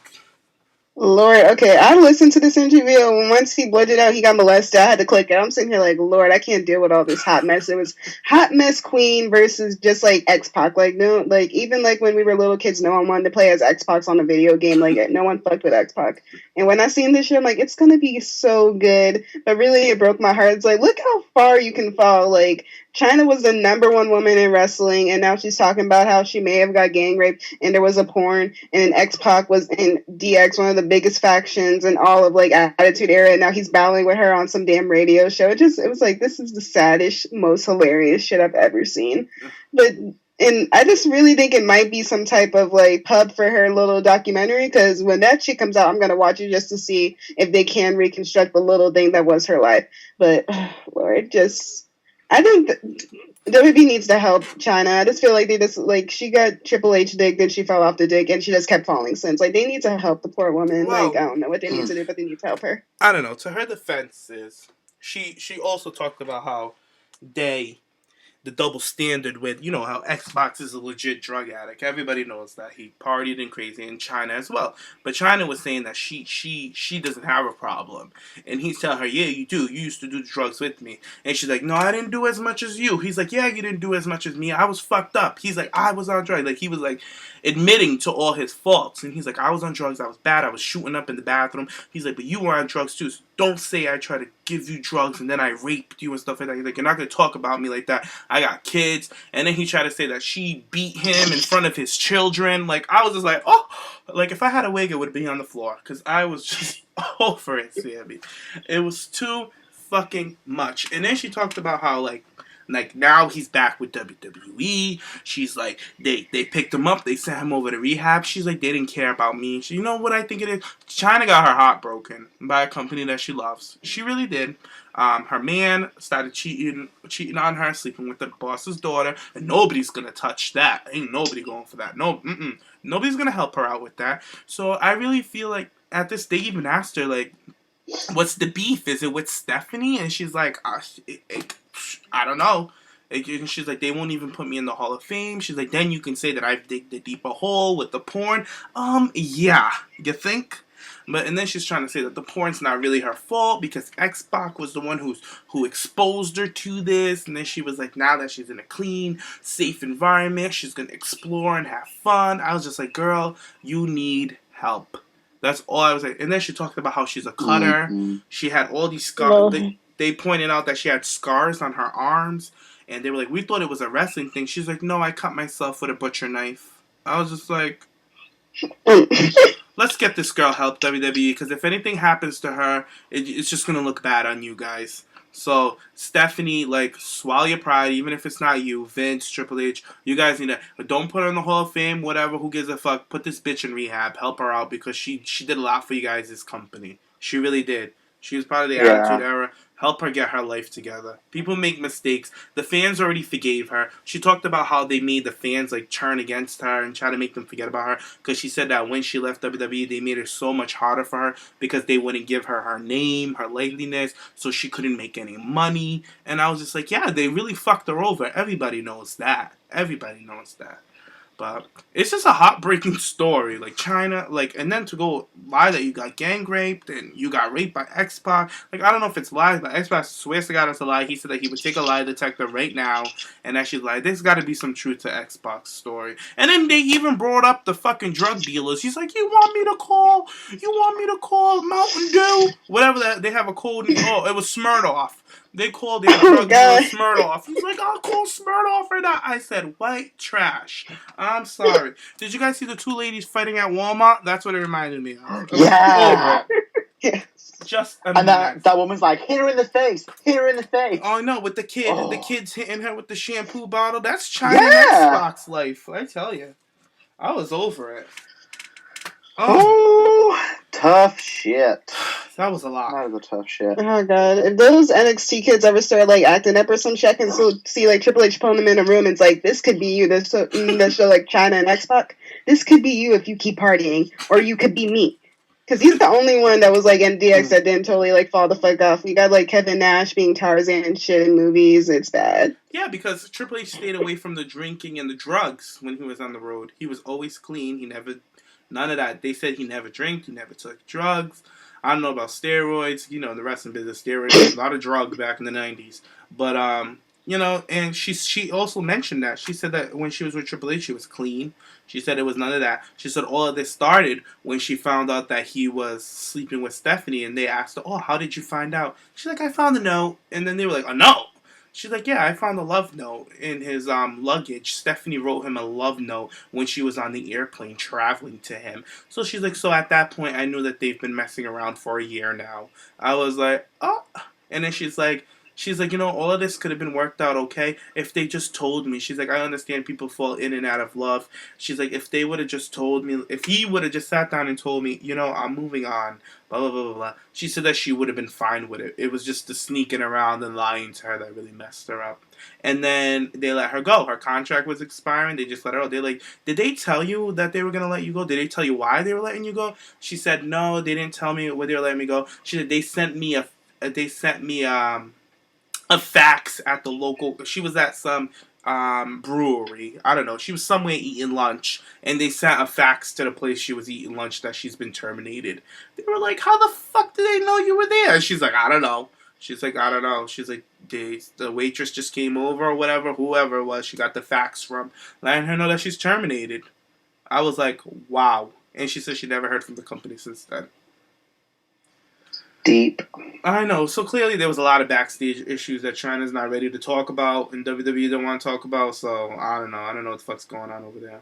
Lord, okay, I listened to this interview, and once he blurted out he got molested, I had to click it. I'm sitting here like, Lord, I can't deal with all this hot mess. It was hot mess queen versus just like X-Pac. Like, no, like even like when we were little kids, no one wanted to play as X-Pac on a video game. Like, no one fucked with X-Pac. And when I seen this shit, I'm like, it's gonna be so good. But really, it broke my heart. It's like, look how far you can fall. Like, Chyna was the #1 woman in wrestling, and now she's talking about how she may have got gang raped, and there was a porn, and X-Pac was in DX, one of the biggest factions in all of like Attitude Era, and now he's battling with her on some damn radio show. It was like, this is the saddest, most hilarious shit I've ever seen. And I just really think it might be some type of like pub for her little documentary, because when that shit comes out, I'm gonna watch it just to see if they can reconstruct the little thing that was her life. But Lord, I think WB needs to help Chyna. I just feel like they just, like, she got Triple H dick, then she fell off the dick, and she just kept falling since. Like, they need to help the poor woman. Well, like, I don't know what they need to do, but they need to help her. I don't know. To her defense is, she also talked about how the double standard with, how Xbox is a legit drug addict. Everybody knows that he partied and crazy in Chyna as well. But Chyna was saying that she doesn't have a problem. And he's telling her, yeah, you do. You used to do drugs with me. And she's like, no, I didn't do as much as you. He's like, yeah, you didn't do as much as me. I was fucked up. He's like, I was on drugs. Like, he was like admitting to all his faults. And he's like, I was on drugs. I was bad. I was shooting up in the bathroom. He's like, but you were on drugs too. So don't say I tried to give you drugs and then I raped you and stuff like that. He's like, you're not going to talk about me like that. I got kids. And then he tried to say that she beat him in front of his children. Like, I was just like, oh, like if I had a wig, it would be on the floor. Because I was just over it, Sammy. It was too fucking much. And then she talked about how, like now he's back with WWE. She's like, they picked him up. They sent him over to rehab. She's like, they didn't care about me. You know what I think it is? Chyna got her heart broken by a company that she loves. She really did. Her man started cheating on her, sleeping with the boss's daughter, and nobody's gonna touch that. Ain't nobody going for that. Nobody's gonna help her out with that. So I really feel like at this, they even asked her, like, what's the beef? Is it with Stephanie? And she's like, I don't know. And she's like, they won't even put me in the Hall of Fame. She's like, then you can say that I've digged a deeper hole with the porn. Yeah, you think? And then she's trying to say that the porn's not really her fault because X-Pac was the one who exposed her to this. And then she was like, now that she's in a clean, safe environment, she's going to explore and have fun. I was just like, girl, you need help. That's all I was like. And then she talked about how she's a cutter. Mm-hmm. She had all these scars. They pointed out that she had scars on her arms. And they were like, we thought it was a wrestling thing. She's like, no, I cut myself with a butcher knife. I was just like, let's get this girl help, WWE. Because if anything happens to her, it's just going to look bad on you guys. So, Stephanie, like, swallow your pride, even if it's not you, Vince, Triple H, you guys need to, don't put her in the Hall of Fame, whatever, who gives a fuck, put this bitch in rehab, help her out, because she did a lot for you guys, this company. She really did. She was part of the Attitude Era. Help her get her life together. People make mistakes. The fans already forgave her. She talked about how they made the fans like turn against her and try to make them forget about her. Because she said that when she left WWE, they made it so much harder for her because they wouldn't give her her name, her liveliness, so she couldn't make any money. And I was just like, yeah, they really fucked her over. Everybody knows that. Everybody knows that. But it's just a heartbreaking story. Like, Chyna, like, and then to go lie that you got gang raped and you got raped by X-Pac. Like, I don't know if it's lies, but X-Pac swears to God it's a lie. He said that he would take a lie detector right now and actually lie. There's got to be some truth to X-Pac's story. And then they even brought up the fucking drug dealers. He's like, you want me to call Mountain Dew? Whatever that, they have a code. Oh, it was Smirnoff. They called their drug dealer Smirnoff. He's like, I'll call Smirnoff right now. I said, white trash. I'm sorry. Did you guys see the two ladies fighting at Walmart? That's what it reminded me of. Yeah. Just and that woman's like, hit her in the face. Oh no, with the kids hitting her with the shampoo bottle. That's Chyna and X-Pac's life. I tell you, I was over it. Oh, tough shit. That was a lot. That was a tough shit. Oh god, if those NXT kids ever start like acting up or some shit, I can still see like Triple H pulling them in a room. And it's like, this could be you. This show like Chyna and X-Pac. This could be you if you keep partying, or you could be me. Because he's the only one that was like in DX that didn't totally like fall the fuck off. We got like Kevin Nash being Tarzan and shit in movies. It's bad. Yeah, because Triple H stayed away from the drinking and the drugs when he was on the road. He was always clean. He never, none of that. They said he never drank. He never took drugs. I don't know about steroids. You know, in the wrestling business, steroids was a lot of drugs back in the 90s. But, you know, and she also mentioned that. She said that when she was with Triple H, she was clean. She said it was none of that. She said all of this started when she found out that he was sleeping with Stephanie, and they asked her, oh, how did you find out? She's like, I found the note. And then they were like, a note? She's like, yeah, I found a love note in his luggage. Stephanie wrote him a love note when she was on the airplane traveling to him. So she's like, so at that point, I knew that they've been messing around for a year now. I was like, oh. And then she's like, you know, all of this could have been worked out okay if they just told me. She's like, I understand people fall in and out of love. She's like, if they would have just told me, if he would have just sat down and told me, you know, I'm moving on, blah, blah, blah, blah, blah. She said that she would have been fine with it. It was just the sneaking around and lying to her that really messed her up. And then they let her go. Her contract was expiring. They just let her go. They're like, did they tell you that they were going to let you go? Did they tell you why they were letting you go? She said, no, they didn't tell me why they were letting me go. She said, they sent me a fax at the local. She was at some brewery. I don't know. She was somewhere eating lunch, and they sent a fax to the place she was eating lunch that she's been terminated. They were like, "How the fuck did they know you were there?" She's like, "I don't know." She's like, "I don't know." She's like, the waitress just came over or whatever, whoever it was. She got the fax from, letting her know that she's terminated. I was like, wow. And she said she never heard from the company since then. Deep. I know. So clearly there was a lot of backstage issues that Chyna's not ready to talk about and WWE don't want to talk about. So I don't know. I don't know what the fuck's going on over there.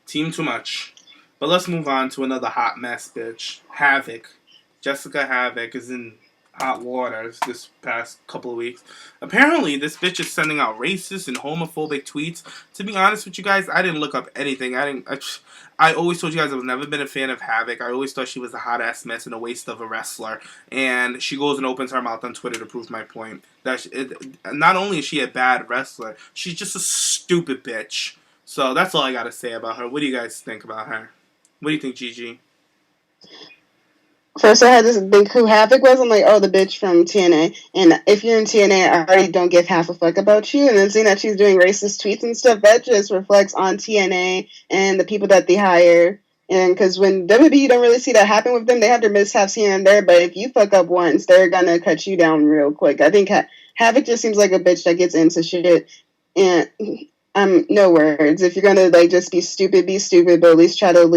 Team too much. But let's move on to another hot mess, bitch. Havoc. Jessica Havoc is in hot waters this past couple of weeks. Apparently, this bitch is sending out racist and homophobic tweets. To be honest with you guys, I didn't look up anything. I always told you guys I was never been a fan of Havoc. I always thought she was a hot-ass mess and a waste of a wrestler. And she goes and opens her mouth on Twitter to prove my point. That not only is she a bad wrestler, she's just a stupid bitch. So that's all I gotta say about her. What do you guys think about her? What do you think, Gigi? First, I had to think who Havoc was. I'm like, oh, the bitch from TNA. And if you're in TNA, I already don't give half a fuck about you. And then seeing that she's doing racist tweets and stuff, that just reflects on TNA and the people that they hire. And because when WWE, you don't really see that happen with them. They have their mishaps here and there. But if you fuck up once, they're going to cut you down real quick. I think Havoc just seems like a bitch that gets into shit. And no words. If you're going to like just be stupid, but at least try to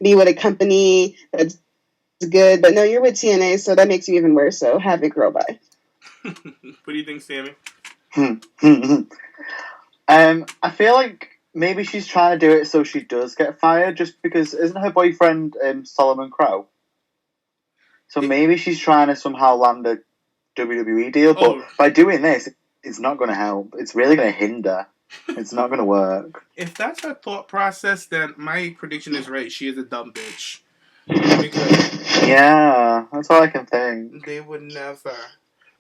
be with a company that's good, but no, you're with TNA, so that makes you even worse. So Havoc, girl, bye. What do you think, Sammy? I feel like maybe she's trying to do it so she does get fired, just because isn't her boyfriend Solomon Crow? So maybe she's trying to somehow land a WWE deal, but by doing this, it's not going to help. It's really going to hinder. It's not going to work. If that's her thought process, then my prediction is right. She is a dumb bitch. Because yeah, that's all I can think. They would never.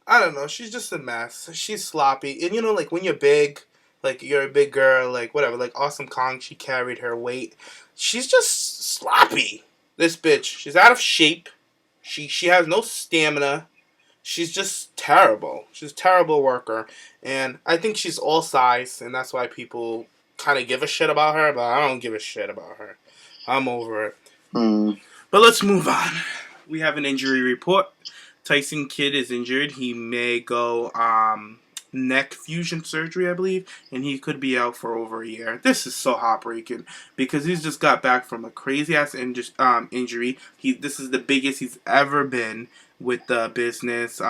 I don't know. She's just a mess. She's sloppy. And, you know, like, when you're big, like, you're a big girl, like, whatever. Like, Awesome Kong, she carried her weight. She's just sloppy. This bitch. She's out of shape. She has no stamina. She's just terrible. She's a terrible worker. And I think she's all size, and that's why people kind of give a shit about her, but I don't give a shit about her. I'm over it. Mm. But let's move on. We have an injury report. Tyson Kidd is injured. He may go neck fusion surgery, I believe, and he could be out for over a year. This is so heartbreaking because he's just got back from a crazy ass injury. This is the biggest he's ever been with the business,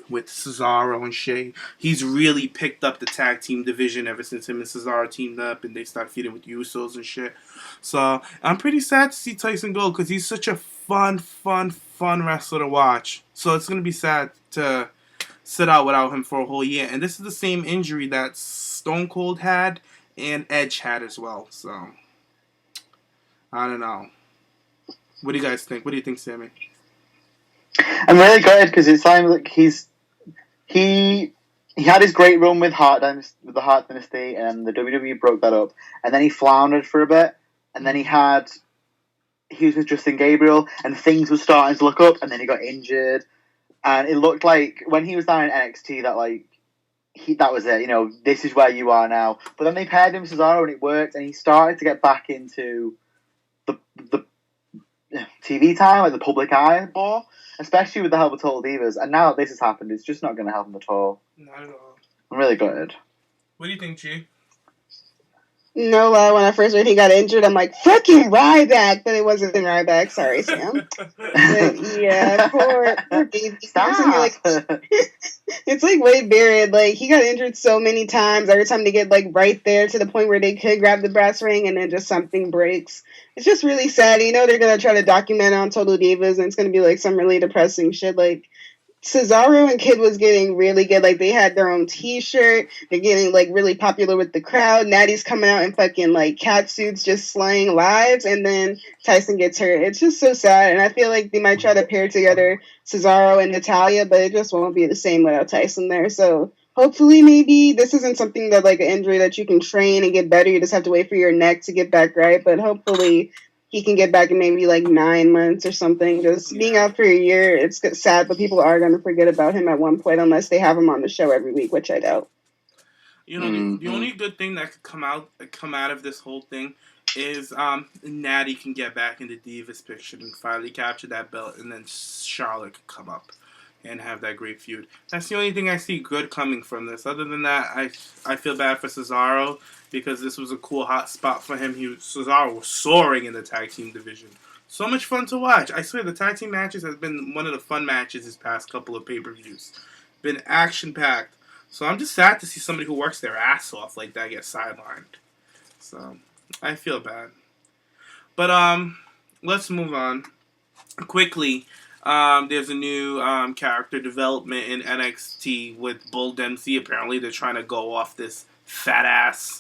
with Cesaro and Shay. He's really picked up the tag team division ever since him and Cesaro teamed up and they started feuding with Usos and shit. So I'm pretty sad to see Tyson go because he's such a fun wrestler to watch. So it's going to be sad to sit out without him for a whole year. And this is the same injury that Stone Cold had and Edge had as well. So I don't know. What do you guys think? What do you think, Sammy? I'm really gutted because it sounds like he had his great run with the Hart Dynasty, and the WWE broke that up, and then he floundered for a bit, and then he was with Justin Gabriel, and things were starting to look up, and then he got injured, and it looked like when he was down in NXT that was it. This is where you are now. But then they paired him with Cesaro, and it worked, and he started to get back into the TV time, like the public eye more. Especially with the help of Total Divas. And now that this has happened, it's just not going to help him at all. Not at all. I'm really gutted. What do you think, G? No lie, when I first heard he got injured, I'm like, fucking Ryback! But it wasn't Ryback, sorry, Sam. But yeah, poor baby. Stop! It's like Wade Barrett, like, he got injured so many times, every time they get, like, right there to the point where they could grab the brass ring and then just something breaks. It's just really sad. They're gonna try to document it on Total Divas, and it's gonna be, like, some really depressing shit, like, Cesaro and Kidd was getting really good. Like, they had their own t-shirt. They're getting, like, really popular with the crowd. Natty's coming out in fucking, like, cat suits just slaying lives. And then Tyson gets hurt. It's just so sad. And I feel like they might try to pair together Cesaro and Natalya, but it just won't be the same without Tyson there. So hopefully maybe this isn't something that, like, an injury that you can train and get better. You just have to wait for your neck to get back right. But hopefully he can get back in maybe like 9 months or something. Just being out for a year, it's sad, but people are going to forget about him at one point unless they have him on the show every week, which I doubt. The only good thing that could come out of this whole thing is Natty can get back into Divas picture and finally capture that belt, and then Charlotte could come up and have that great feud. That's the only thing I see good coming from this. Other than that, I feel bad for Cesaro because this was a cool hot spot for him. Cesaro was soaring in the tag team division. So much fun to watch. I swear the tag team matches has been one of the fun matches this past couple of pay-per-views. Been action-packed. So I'm just sad to see somebody who works their ass off like that get sidelined. So I feel bad. But let's move on quickly. There's a new character development in NXT with Bull Dempsey. Apparently, they're trying to go off this fat ass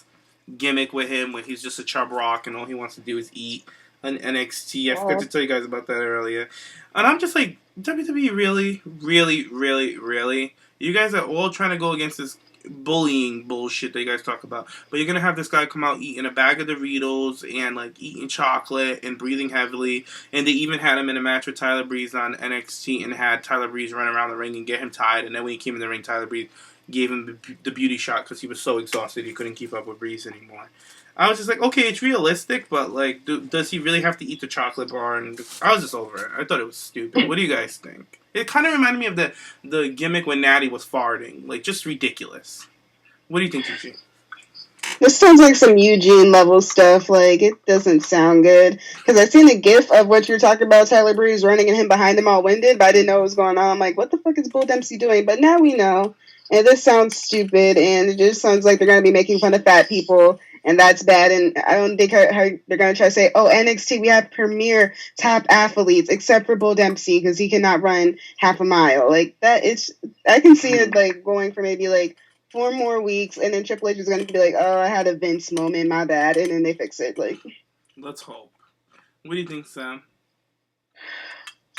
gimmick with him, where he's just a chub rock and all he wants to do is eat on NXT. I forgot to tell you guys about that earlier. And I'm just like, WWE, really, really, really, really? You guys are all trying to go against this bullying bullshit that you guys talk about, but you're gonna have this guy come out eating a bag of Doritos and like eating chocolate and breathing heavily, and they even had him in a match with Tyler Breeze on NXT and had Tyler Breeze run around the ring and get him tied, and then when he came in the ring, Tyler Breeze gave him the beauty shot because he was so exhausted he couldn't keep up with Breeze anymore. I was just like, okay, it's realistic, but like, does he really have to eat the chocolate bar? And I was just over it. I thought it was stupid. What do you guys think? It kind of reminded me of the gimmick when Natty was farting. Like, just ridiculous. What do you think, Eugene? This sounds like some Eugene level stuff. Like, it doesn't sound good. Because I seen a gif of what you're talking about, Tyler Breeze running and him behind him all winded, but I didn't know what was going on. I'm like, what the fuck is Bull Dempsey doing? But now we know. And this sounds stupid, and it just sounds like they're going to be making fun of fat people, and that's bad. And I don't think they're going to try to say, oh, NXT, we have premier top athletes, except for Bull Dempsey, because he cannot run half a mile. Like, I can see it, like, going for maybe, like, 4 more weeks, and then Triple H is going to be like, oh, I had a Vince moment, my bad, and then they fix it. Like, let's hope. What do you think, Sam?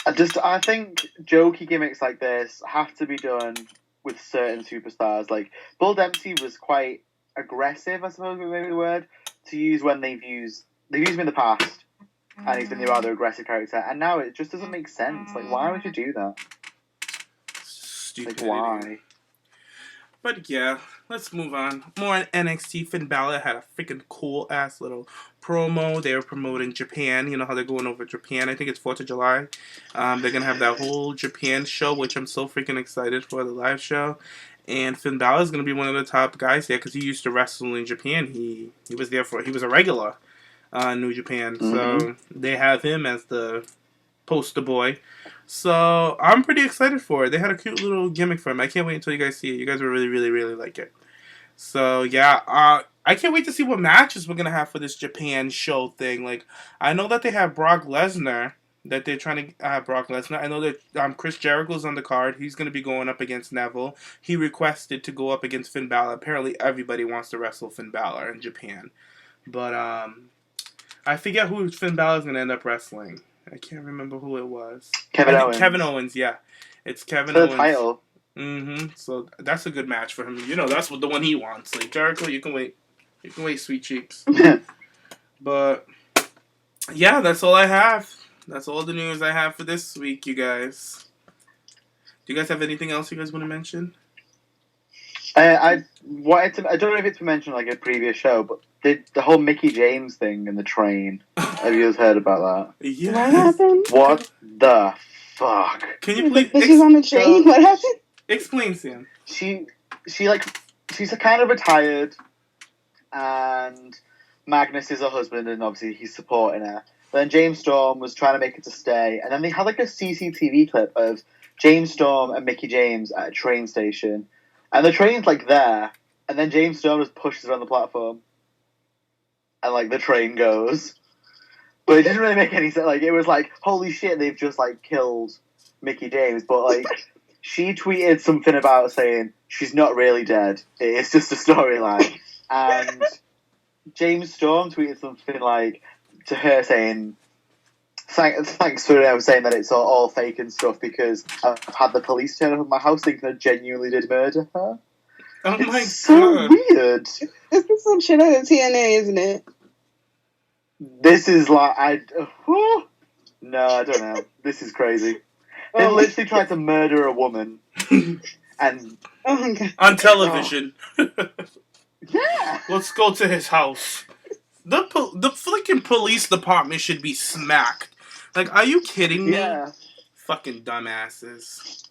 I think jokey gimmicks like this have to be done with certain superstars. Like, Bull Dempsey was quite aggressive, I suppose would be the word, to use when they've used him in the past, and he's been a rather aggressive character, and now it just doesn't make sense. Like, why would you do that? Stupid. Like, why? But yeah, let's move on. More on NXT. Finn Balor had a freaking cool ass little promo. They were promoting Japan. You know how they're going over Japan. I think it's 4th of July. They're gonna have that whole Japan show, which I'm so freaking excited for, the live show. And Finn Balor is gonna be one of the top guys there because he used to wrestle in Japan. He was there he was a regular in New Japan. So they have him as the poster boy. So I'm pretty excited for it. They had a cute little gimmick for him. I can't wait until you guys see it. You guys will really, really, really like it. So yeah, I can't wait to see what matches we're gonna have for this Japan show thing. Like, I know that they have Brock Lesnar. That they're trying to have Brock Lesnar. I know that Chris Jericho's on the card. He's gonna be going up against Neville. He requested to go up against Finn Balor. Apparently, everybody wants to wrestle Finn Balor in Japan. But I forget who Finn Balor's gonna end up wrestling. I can't remember who it was. Kevin Owens. Kevin Owens, yeah. It's Kevin For Owens. the title. So that's a good match for him. You know, that's what the one he wants. Like, Jericho, you can wait. You can wait, sweet cheeks. But, yeah, that's all I have. That's all the news I have for this week, you guys. Do you guys have anything else you guys want to mention? I don't know if it's been mentioned like a previous show, but the whole Mickey James thing in the train. Have you guys heard about that? Yeah. What happened? What the fuck? Can you please Bitches on the train? What happened? explain, Sam? She's kind of retired, and Magnus is her husband, and obviously he's supporting her. But then James Storm was trying to make her to stay, and then they had like a CCTV clip of James Storm and Mickey James at a train station, and the train's like there, and then James Storm just pushes her on the platform, and like the train goes. But it didn't really make any sense. Like, it was like, holy shit, they've just like killed Mickey James. But like, she tweeted something about saying she's not really dead. It's just a storyline. And James Storm tweeted something like to her saying, thanks for saying that it's all fake and stuff because I've had the police turn up at my house thinking I genuinely did murder her. Oh my god. So weird. This is some shit out of TNA, isn't it? This is like, no, I don't know. This is crazy. They literally tried to murder a woman, and Oh my god. On television. yeah, Let's go to his house. The freaking police department should be smacked. Like, are you kidding me? yeah. Fucking dumbasses.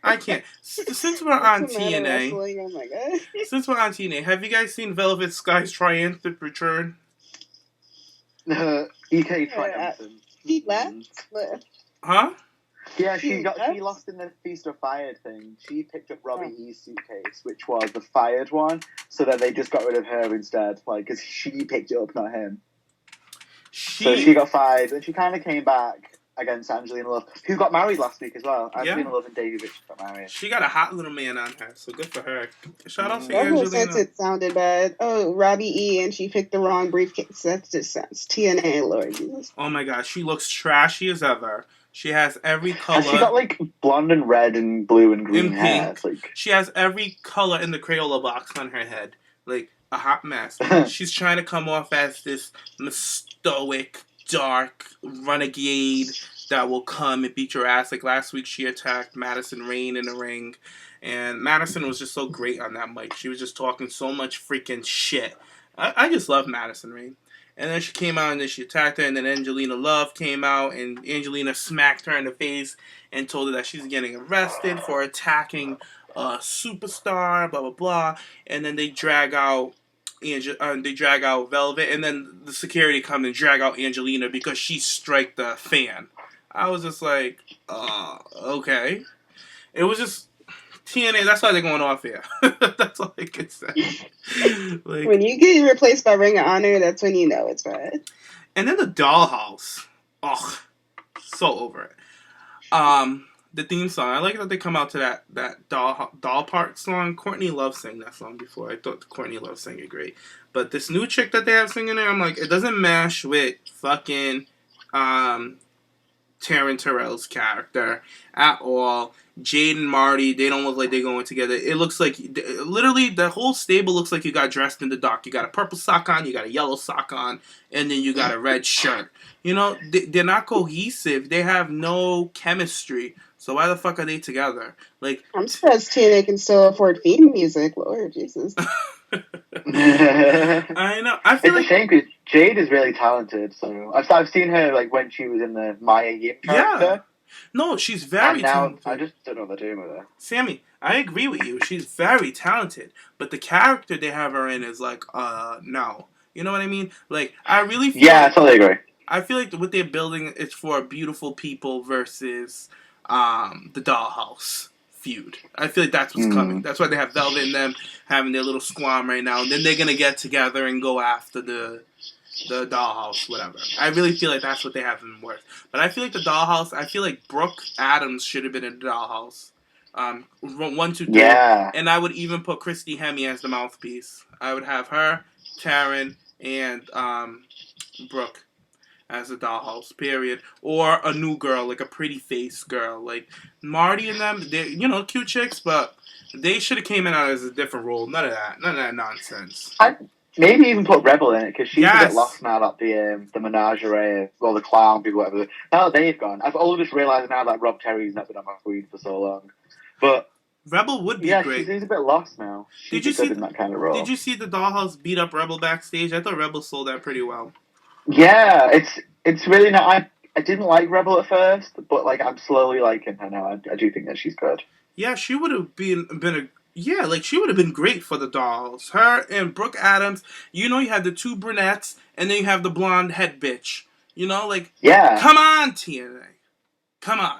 I can't. Since we're on What's the matter, TNA, wrestling? Oh my god. since we're on TNA, have you guys seen Velvet Sky's triumphant return? EK triumphant. He left? Huh? Yeah, She she lost in the Feast or Fired thing. She picked up Robbie E's suitcase, which was the fired one, so then they just got rid of her instead, like, because she picked it up, not him. So she got fired, and she kind of came back against Angelina Love, who got married last week as well. Angelina Love and Davey Rich got married. She got a hot little man on her, so good for her. Shout out to That whole Angelina. sense it sounded bad. Oh, Robbie E. and she picked the wrong briefcase. That just sounds TNA, Lord Jesus. Oh my gosh, she looks trashy as ever. She has every color. And she got like blonde and red and blue and green And hair. pink. It's like, She has every color in the Crayola box on her head. Like, a hot mess. She's trying to come off as this stoic, dark renegade that will come and beat your ass. Like, last week she attacked Madison Rayne in the ring. And Madison was just so great on that mic. She was just talking so much freaking shit. I just love Madison Rayne. And then she came out and then she attacked her. And then Angelina Love came out and Angelina smacked her in the face and told her that she's getting arrested for attacking a superstar, blah, blah, blah. And then they drag out Velvet. And then the security come and drag out Angelina because she striked the fan. I was just like, okay. It was just TNA. That's why they're going off here. That's all I can say. Like, When you get replaced by Ring of Honor, that's when you know it's bad. and then the Dollhouse. Oh, so over it. The theme song. I like that they come out to that doll part song. Courtney Love sang that song before. I thought Courtney Love sang it great. But this new chick that they have singing there, I'm like, it doesn't mash with fucking Taryn Terrell's character at all. Jade and Marty, they don't look like they're going together. It looks like, literally, the whole stable looks like you got dressed in the dark. You got a purple sock on, you got a yellow sock on, and then you got a red shirt. You know, they're not cohesive. They have no chemistry. So why the fuck are they together? Like, I'm surprised TNA can still afford theme music. Lord Jesus. I know. I feel it's a shame because Jade is really talented. So I've seen her like when she was in the Maya Yim character. Yeah. No, she's very talented. I just don't know what they're doing with her. Sammy, I agree with you. She's very talented, but the character they have her in is like, no. You know what I mean? Like, I really feel I totally agree. I feel like what they're building is for beautiful people versus the Dollhouse feud. I feel like that's what's coming. That's why they have Velvet and them having their little squam right now. And then they're going to get together and go after the Dollhouse, whatever. I really feel like that's what they have in worth. But I feel like the Dollhouse, I feel like Brooke Adams should have been in the Dollhouse. 1, 2, 3. Yeah. And I would even put Christy Hemme as the mouthpiece. I would have her, Taryn, and Brooke as a Dollhouse, period. Or a new girl, like a pretty face girl. Like, Marty and them, they're, cute chicks, but they should have came in as a different role. None of that nonsense. Maybe even put Rebel in it, because she's a bit lost now at the menagerie, or the clown people, whatever. Now that they've gone, I've only just realised now that Rob Terry's not been on my queen for so long. But Rebel would be great. Yeah, she's a bit lost now. Did you see in that kind of role. Did you see the Dollhouse beat up Rebel backstage? I thought Rebel sold that pretty well. Yeah, it's really not. I didn't like Rebel at first, but like I'm slowly liking her now. I do think that she's good. Yeah, she would have been she would have been great for the Dolls. Her and Brooke Adams. You have the 2 brunettes, and then you have the blonde head bitch. Come on, TNA, come on.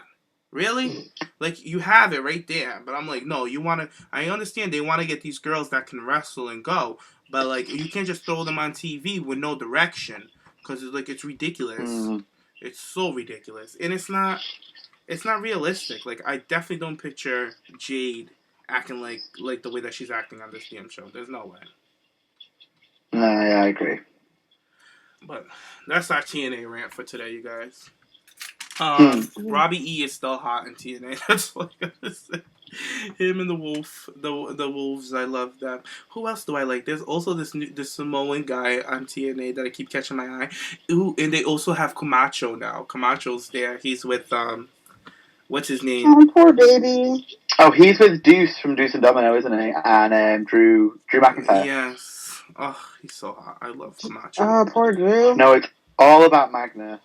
Really? Like, you have it right there. But I'm like, no, I understand they want to get these girls that can wrestle and go. But, like, you can't just throw them on TV with no direction. Because, it's ridiculous. It's so ridiculous. And it's not realistic. Like, I definitely don't picture Jade acting like the way that she's acting on this damn show. There's no way. No, yeah, I agree. But that's our TNA rant for today, you guys. Robbie E is still hot in TNA. That's what I gotta say. Him and the Wolves, I love them. Who else do I like? There's also this Samoan guy on TNA that I keep catching my eye. Ooh, and they also have Camacho now. Camacho's there. He's with what's his name? Oh, poor baby. Oh, he's with Deuce from Deuce and Domino, isn't he? And Drew McIntyre. Yes. Oh, he's so hot. I love Camacho. Oh, poor Drew. No, it's all about Magnus.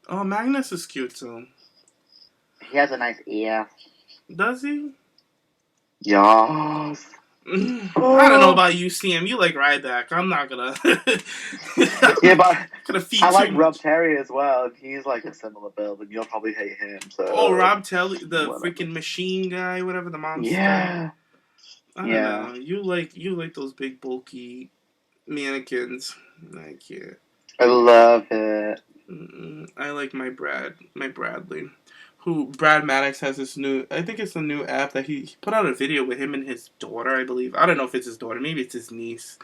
Oh, Magnus is cute too. He has a nice ear. Does he? Yes. I don't know about you, Sam. You like Ryback. I'm not gonna. Yeah, but I like Rob Terry as well, and he's like a similar build, and you'll probably hate him. So. Oh, Rob Terry, the freaking machine guy, whatever, the monster. Yeah. I don't know. You like those big bulky mannequins. I can't. I love it. I like my Bradley. Brad Maddox has this new, I think it's a new app that he put out a video with him and his daughter, I believe. I don't know if it's his daughter, maybe it's his niece.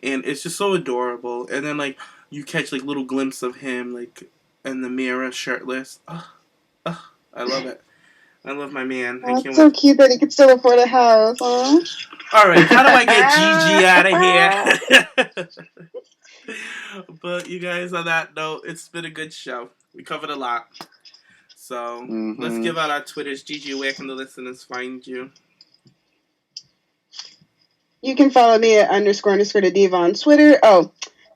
And it's just so adorable. And then, you catch, little glimpses of him, in the mirror, shirtless. I love it. I love my man. Oh, it's so cute that he can still afford a house, huh? Alright, how do I get Gigi out of here? But, you guys, on that note, it's been a good show. We covered a lot. So, let's give out our Twitters. Gigi, where can the listeners find you? You can follow me at _ the diva on Twitter. Oh,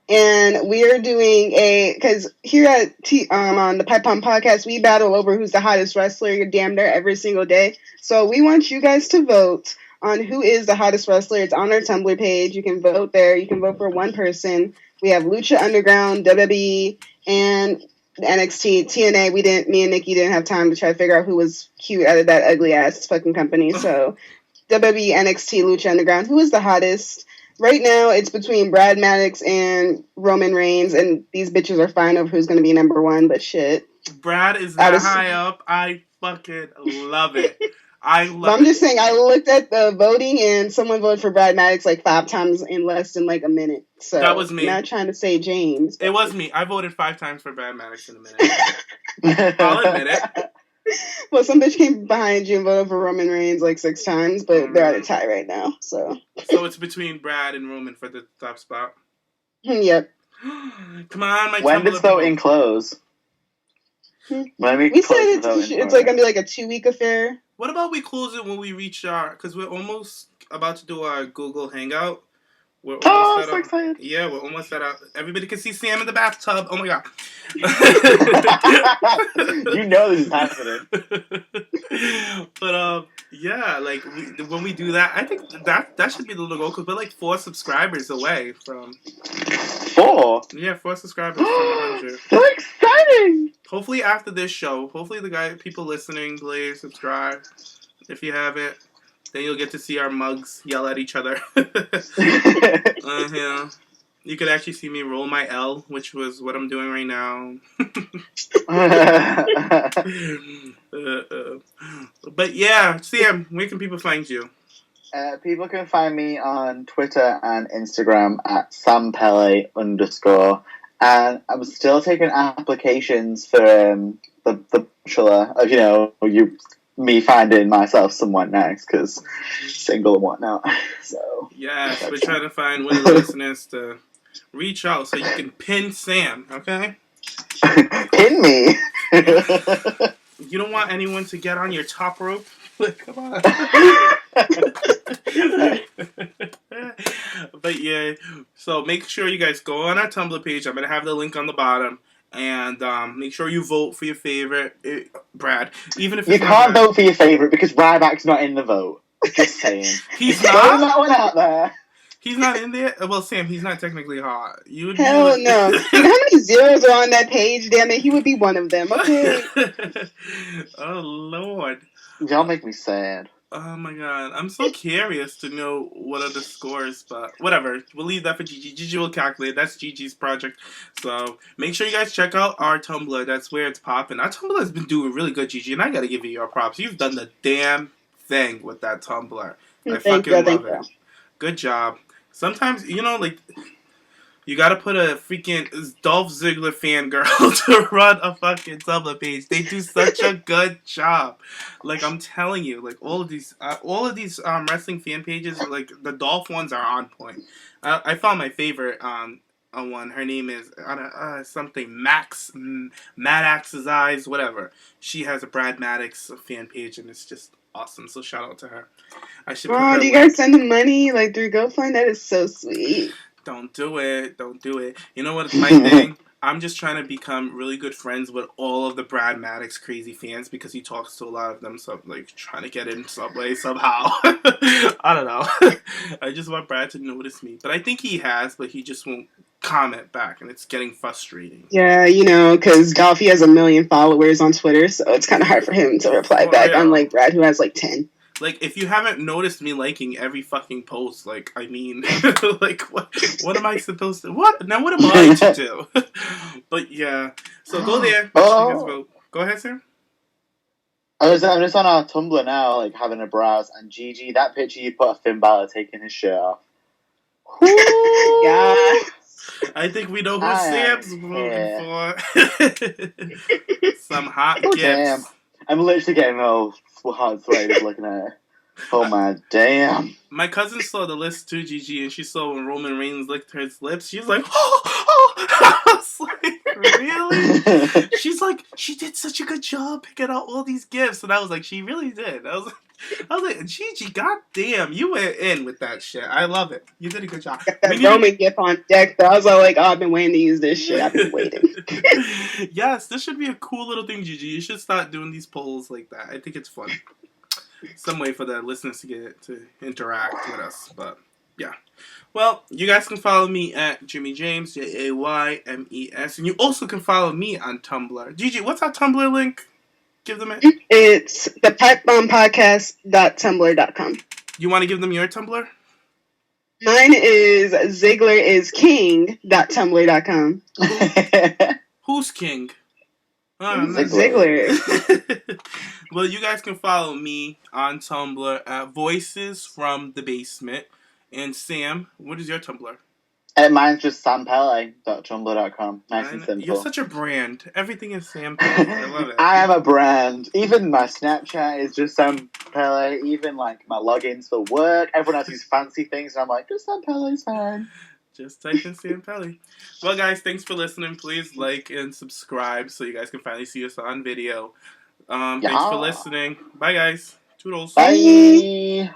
and we are doing because here at on the PipeBomb podcast, we battle over who's the hottest wrestler damn near every single day. So we want you guys to vote on who is the hottest wrestler. It's on our Tumblr page. You can vote there. You can vote for one person. We have Lucha Underground, WWE, and NXT, TNA. Me and Nikki didn't have time to try to figure out who was cute out of that ugly ass fucking company. So WWE, NXT, Lucha Underground. Who is the hottest? Right now, it's between Brad Maddox and Roman Reigns, and these bitches are fine over who's going to be number one, but shit. Brad is that high up. I fucking love it. I'm just saying, I looked at the voting, and someone voted for Brad Maddox 5 times in less than a minute. So that was me. I'm not trying to say James. It was me. I voted 5 times for Brad Maddox in a minute. I'll admit it. Well, some bitch came behind you and voted for Roman Reigns 6 times, but they're at a tie right now. So it's between Brad and Roman for the top spot. Yep. Come on, my when does so in close? We said it's like gonna be like a 2-week affair. What about we close it when we reach our? Because we're almost about to do our Google Hangout. We're almost so excited! Yeah, we're almost at our. Everybody can see Sam in the bathtub. Oh my god! You know this is happening. But yeah, like when we do that, I think that should be the little goal because we're like 4 subscribers away from. 4? Yeah, 4 subscribers from 100. So exciting! Hopefully after this show, hopefully people listening, please subscribe. If you haven't, then you'll get to see our mugs yell at each other. Yeah. You could actually see me roll my L, which was what I'm doing right now. But yeah, Sam, where can people find you? People can find me on Twitter and Instagram at sampele_. And I'm still taking applications for the bachelor of, me finding myself someone nice, because single and whatnot. So yes, we're trying to find one of the listeners to reach out so you can pin Sam, okay? Pin me. You don't want anyone to get on your top rope? Come on. But yeah, so make sure you guys go on our Tumblr page. I'm going to have the link on the bottom. And make sure you vote for your favorite, Brad. Even if you can't vote for your favorite because Ryback's not in the vote. Just saying. He's not. Throwing that one out there. He's not in there. Well, Sam, he's not technically hot. You would Hell no. You know how many zeros are on that page? Damn it, he would be one of them. Okay. Oh Lord. Y'all make me sad. Oh my god, I'm so curious to know what are the scores, but whatever. We'll leave that for Gigi. Gigi will calculate. That's Gigi's project. So make sure you guys check out our Tumblr. That's where it's popping. Our Tumblr has been doing really good, Gigi, and I gotta give you your props. You've done the damn thing with that Tumblr. I fucking love it. Good job. Sometimes, you gotta put a freaking Dolph Ziggler fangirl to run a fucking Tumblr page. They do such a good job. Like, I'm telling you, like, all of these wrestling fan pages, like, the Dolph ones are on point. I found my favorite one. Her name is something Maddox's Eyes, whatever. She has a Brad Maddox fan page, and it's just awesome. So shout out to her. I should. Oh, do you guys send them money like through GoFund? That is so sweet. Don't do it. Don't do it. You know what? It's my thing. I'm just trying to become really good friends with all of the Brad Maddox crazy fans because he talks to a lot of them. So I'm like trying to get in some way somehow. I don't know. I just want Brad to notice me, but I think he has, but he just won't comment back, and it's getting frustrating. Yeah, because Dolphy has 1 million followers on Twitter, so it's kind of hard for him to reply back. Yeah. Unlike Brad, who has like 10. Like, if you haven't noticed me liking every fucking post, like, I mean, like, what am I supposed to, what am I to do? But, yeah, so go there. Go ahead, Sam. I'm just on our Tumblr now, like, having a browse, and Gigi, that picture you put of Finn Balor taking his shirt off. Yeah. I think we know who Sam's voting for. Some hot gifts. Damn. I'm literally getting all hot sweaty looking at it. Oh my damn. My cousin saw the list too, Gigi, and she saw when Roman Reigns licked his lips. She was like, oh. I was like, really? She's like, she did such a good job picking out all these gifts. And I was like, she really did. I was like, Gigi, goddamn, you went in with that shit. I love it. You did a good job. That Roman gift on deck, though. I was like, I've been waiting to use this shit. I've been waiting. Yes, this should be a cool little thing, Gigi. You should start doing these polls like that. I think it's fun. Some way for the listeners to get to interact with us. But, yeah. Well, you guys can follow me at Jimmy James, JAYMES. And you also can follow me on Tumblr. Gigi, what's our Tumblr link? Give them it. It's the PipeBombPodcast.tumblr.com. You want to give them your Tumblr? Mine is ZigglerIsKing.tumblr.com. Who's king? Ziggler. Well, you guys can follow me on Tumblr at Voices from the Basement. And Sam, what is your Tumblr? Mine's just sampele.tumblr.com. Nice and simple. You're such a brand. Everything is Sam Pele. I love it. I am a brand. Even my Snapchat is just Sam Pele. Even like my logins for work. Everyone has these fancy things, and I'm like, just Sam Pele's fine. Just type in Ciampelli. Well, guys, thanks for listening. Please like and subscribe so you guys can finally see us on video. Thanks for listening. Bye, guys. Toodles. Bye.